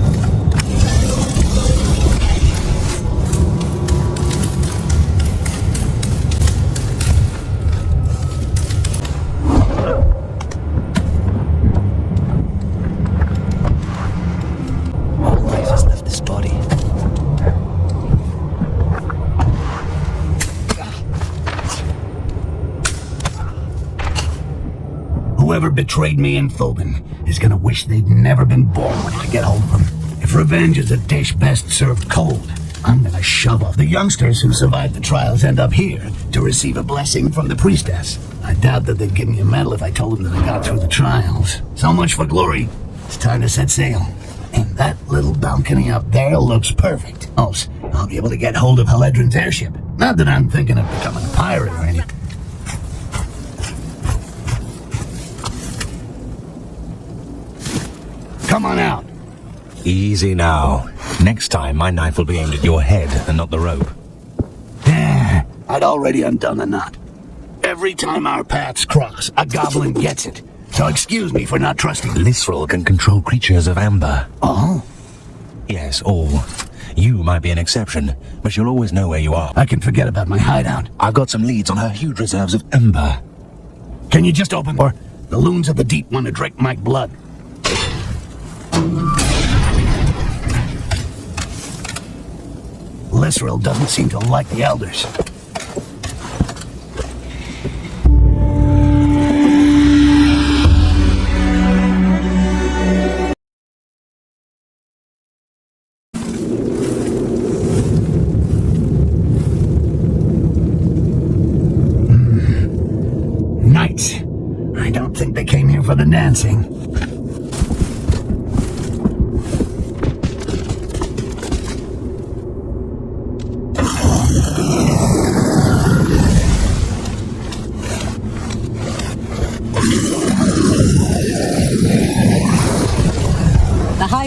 whoever betrayed me in Phobin is gonna wish they'd never been born when I get hold of them. If revenge is a dish best served cold, I'm gonna shove off. The youngsters who survived the trials end up here to receive a blessing from the priestess. I doubt that they'd give me a medal if I told them that I got through the trials. So much for glory. It's time to set sail. And that little balcony up there looks perfect. Also, I'll be able to get hold of Haledron's airship. Not that I'm thinking of becoming a pirate or anything. Come on out. Easy now. Next time, my knife will be aimed at your head and not the rope. Yeah, I'd already undone the knot. Every time our paths cross, a goblin gets it. So excuse me for not trusting you. Lysrel can control creatures of amber. Oh? Yes, all. You might be an exception, but you'll always know where you are. I can forget about my hideout. I've got some leads on her huge reserves of amber. Can you just open or the loons of the deep want to drink my blood? Lysrel doesn't seem to like the elders. Knights. I don't think they came here for the dancing.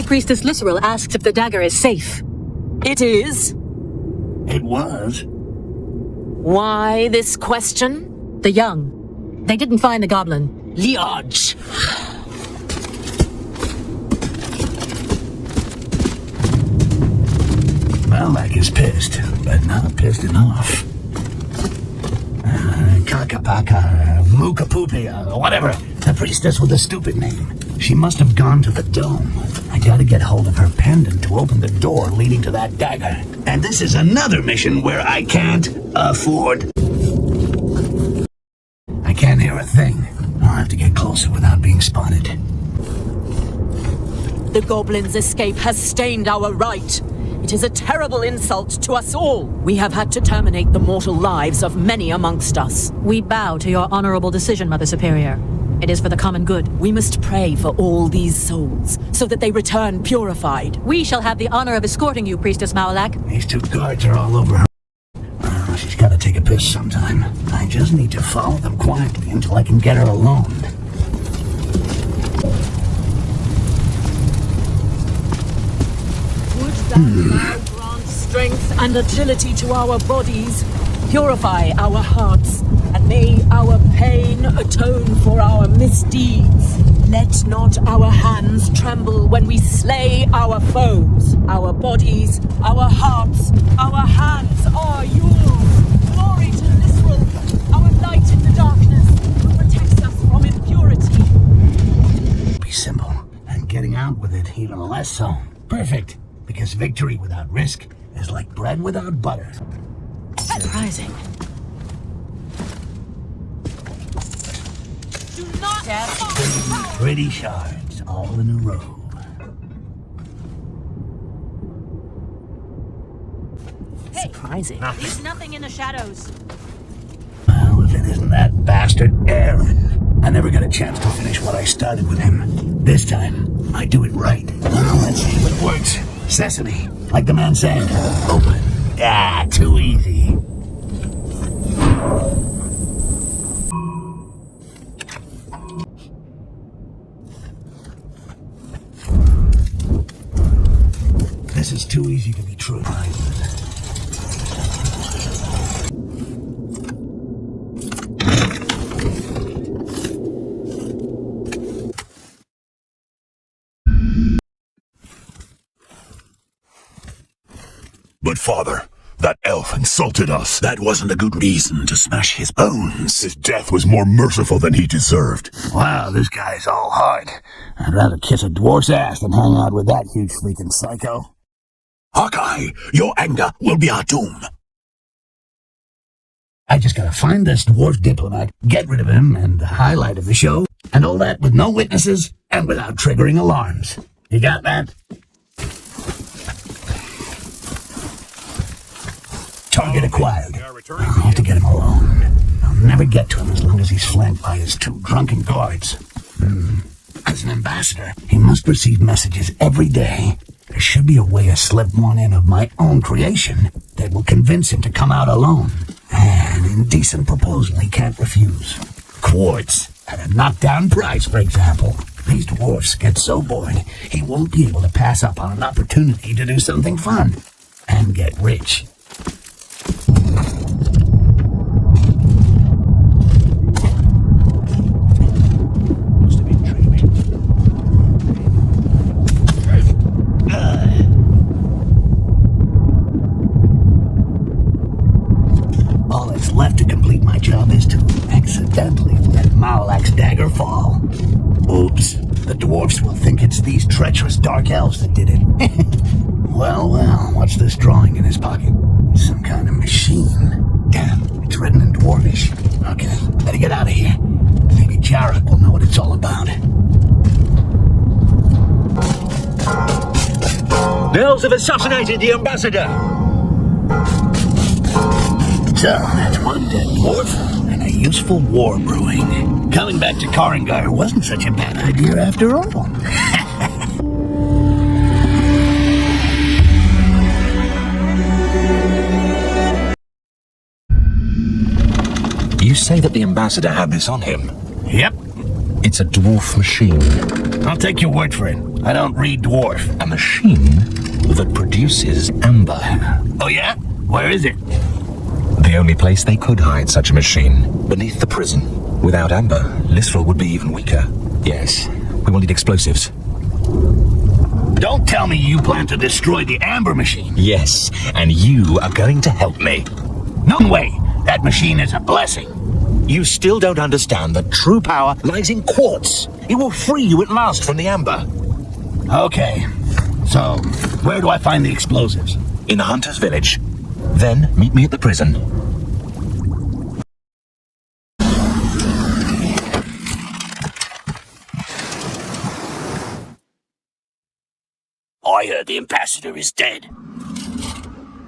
Priestess Lysrel asks if the dagger is safe. It is. It was. Why this question? The young. They didn't find the goblin. Liage. Malak is pissed, but not pissed enough. Kakapaka, Mukapupia, whatever. The priestess with a stupid name. She must have gone to the dome. I gotta get hold of her pendant to open the door leading to that dagger. And this is another mission where I can't afford. I can't hear a thing. I'll have to get closer without being spotted. The goblin's escape has stained our right. It is a terrible insult to us all. We have had to terminate the mortal lives of many amongst us. We bow to your honorable decision, Mother Superior. It is for the common good. We must pray for all these souls, so that they return purified. We shall have the honor of escorting you, Priestess Malak. These two guards are all over her. She's gotta take a piss sometime. I just need to follow them quietly until I can get her alone. Would that thou grant strength and agility to our bodies, purify our hearts, and may our pain atone for our misdeeds. Let not our hands tremble when we slay our foes. Our bodies, our hearts, our hands are yours. Glory to Lysrel, our light in the darkness, who protects us from impurity. Be simple, and getting out with it even less so. Perfect, because victory without risk is like bread without butter. Surprising. Do not Pretty shards, all in a row. Surprising. There's nothing in the shadows. Well, if it isn't that bastard Aaron. I never got a chance to finish what I started with him. This time, I do it right. Well, let's see if it works. Sesame, like the man said. Open. Ah, too easy. This is too easy to be true. But father, that elf insulted us. That wasn't a good reason to smash his bones. His death was more merciful than he deserved. Wow, this guy's all hard. I'd rather kiss a dwarf's ass than hang out with that huge freaking psycho. Hawkeye, your anger will be our doom. I just gotta find this dwarf diplomat, get rid of him, and the highlight of the show, And all that with no witnesses and without triggering alarms. You got that? Target acquired. I'll have to get him alone. I'll never get to him as long as he's flanked by his 2 drunken guards. As an ambassador, he must receive messages every day. There should be a way to slip one in of my own creation that will convince him to come out alone. An indecent proposal he can't refuse. Quartz at a knockdown price, for example. These dwarfs get so bored, he won't be able to pass up on an opportunity to do something fun and get rich. All that's left to complete my job is to accidentally let Malak's dagger fall. Oops, the dwarfs will think it's these treacherous dark elves that did it. Well, what's this drawing in his pocket? Some kind of machine. Damn, it's written in Dwarvish. Okay, better get out of here. Maybe Jarek will know what it's all about. The elves have assassinated the ambassador! So, that's one dead dwarf and a useful war brewing. Coming back to Korrangar wasn't such a bad idea after all. You say that the ambassador had this on him? Yep. It's a dwarf machine. I'll take your word for it. I don't read dwarf. A machine that produces amber. Oh yeah? Where is it? The only place they could hide such a machine. Beneath the prison. Without amber, Lysrel would be even weaker. Yes, we will need explosives. Don't tell me you plan to destroy the amber machine. Yes, and you are going to help me. No way! That machine is a blessing. You still don't understand that true power lies in quartz. It will free you at last from the amber. Okay, so where do I find the explosives? In the hunter's village. Then meet me at the prison. I heard the ambassador is dead.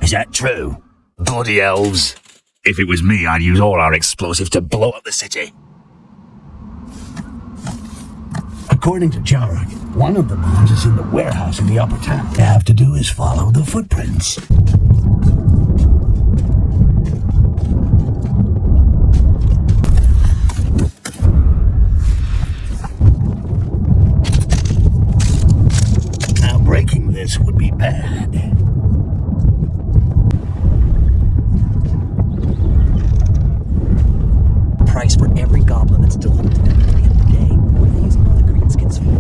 Is that true? Bloody elves. If it was me, I'd use all our explosives to blow up the city. According to Jarek, one of the bombs is in the warehouse in the upper town. All you have to do is follow the footprints. Now breaking this would be bad. Price for every goblin that's delivered to them at the end of the day. What are they using all the greenskins for?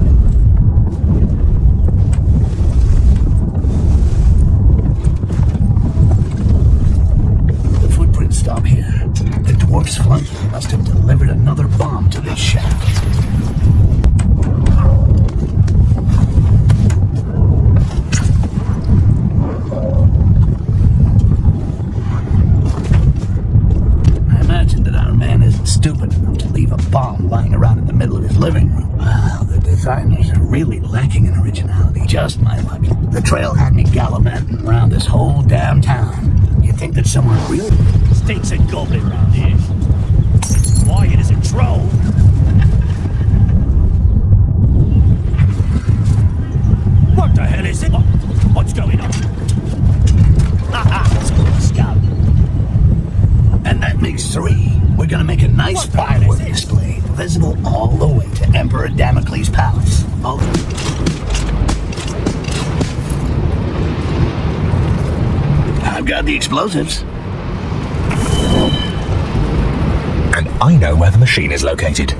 The footprints stop here. The dwarf's flunky must have delivered another bomb to this shaft. Stupid enough to leave a bomb lying around in the middle of his living room. Wow, the designers are really lacking in originality. Just my luck. The trail had me gallivanting around this whole damn town. You'd think that someone really Stinks and goblin around here. Quiet as a troll. What the hell is it? What's going on? Haha, scum. And that makes 3. We're gonna make a nice firework display, visible all the way to Emperor Damocles' palace. I've got the explosives. And I know where the machine is located.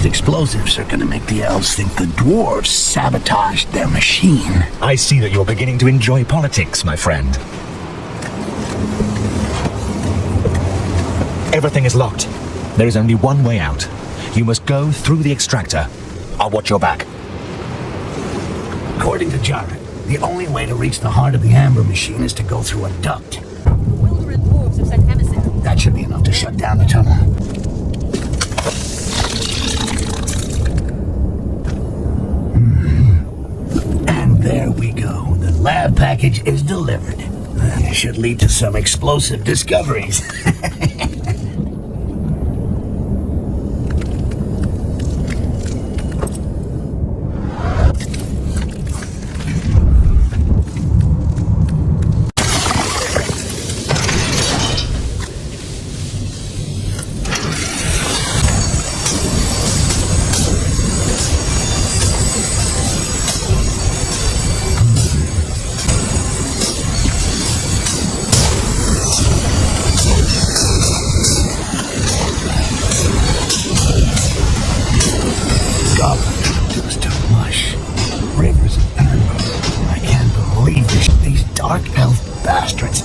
Explosives are gonna make the elves think the dwarves sabotaged their machine. I see that you're beginning to enjoy politics, my friend. Everything is locked. There is only one way out. You must go through the extractor. I'll watch your back. According to Jarek, The only way to reach the heart of the amber machine is to go through a duct. Wilder and dwarves have sent emissaries. That should be enough to shut down the tunnel. And there we go. The lab package is delivered. It should lead to some explosive discoveries.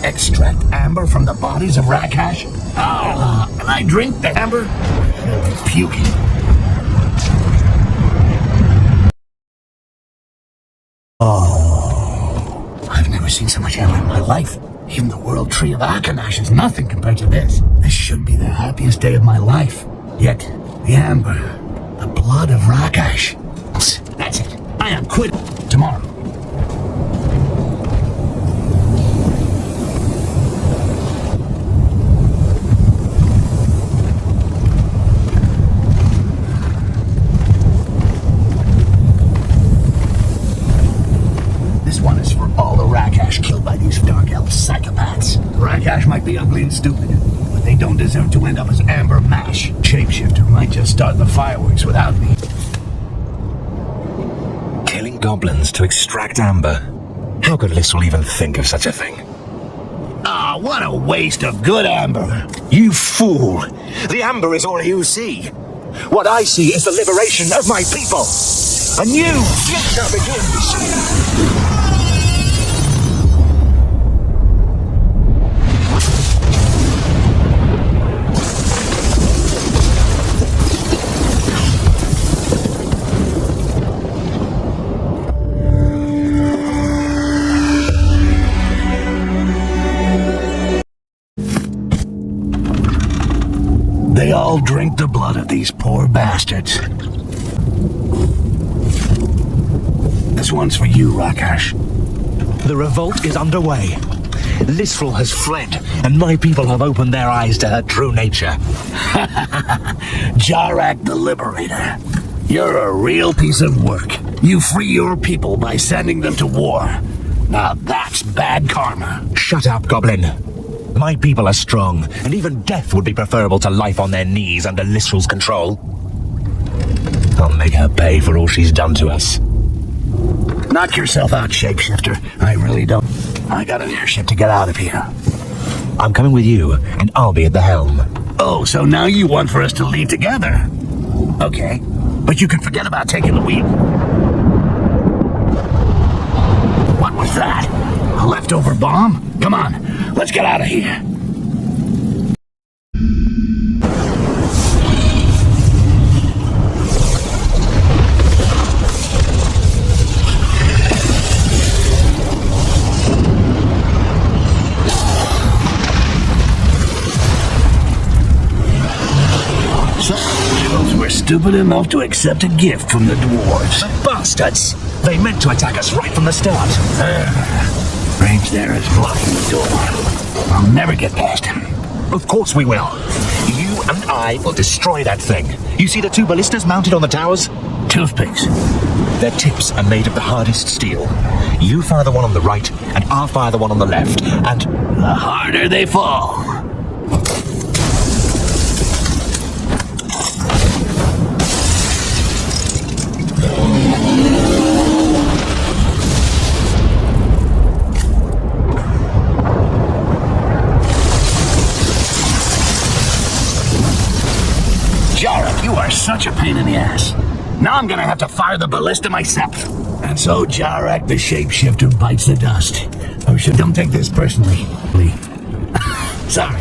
Extract amber from the bodies of Rakash? Oh, and I drink the amber? Puking. Oh, I've never seen so much amber in my life. Even the World Tree of Akanash is nothing compared to this. This should be the happiest day of my life. Yet, the amber, the blood of Rakash. That's it. I am quitting tomorrow. Killed by these dark elf psychopaths. Rakash might be ugly and stupid, but they don't deserve to end up as amber mash. Shapeshifter might just start the fireworks without me. Killing goblins to extract amber. How could Lyswell even think of such a thing? Ah, what a waste of good amber. You fool! The amber is all you see. What I see is the liberation of my people. A new future begins. They all drink the blood of these poor bastards. This one's for you, Rakash. The revolt is underway. Lyswell has fled, and my people have opened their eyes to her true nature. Jarak the Liberator. You're a real piece of work. You free your people by sending them to war. Now that's bad karma. Shut up, Goblin. My people are strong, and even death would be preferable to life on their knees under Lyswell's control. I'll make her pay for all she's done to us. Knock yourself out, Shapeshifter. I really don't. I got an airship to get out of here. I'm coming with you, and I'll be at the helm. Oh, so now you want for us to leave together? Okay, but you can forget about taking the wheel. What was that? A leftover bomb? Come on, let's get out of here. We're stupid enough to accept a gift from the dwarves. Bastards! They meant to attack us right from the start. Range there is blocking the door. I'll never get past him. Of course we will. You and I will destroy that thing. You see the two ballistas mounted on the towers? Toothpicks. Their tips are made of the hardest steel. You fire the one on the right, and I'll fire the one on the left, and... the harder they fall. Jarak, you are such a pain in the ass. Now I'm gonna have to fire the ballista myself. And so Jarak the shapeshifter bites the dust. Oh shit, don't take this personally. Sorry.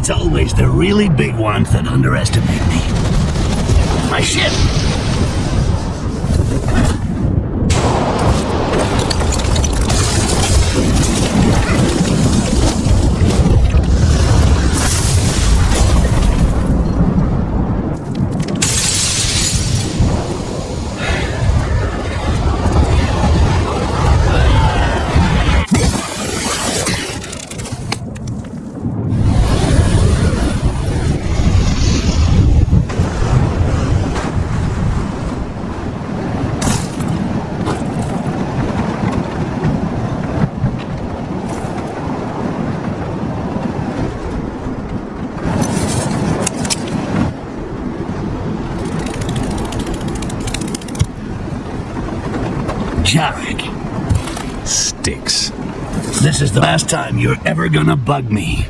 It's always the really big ones that underestimate me. My ship! Jarek. Styx. This is the last time you're ever gonna bug me.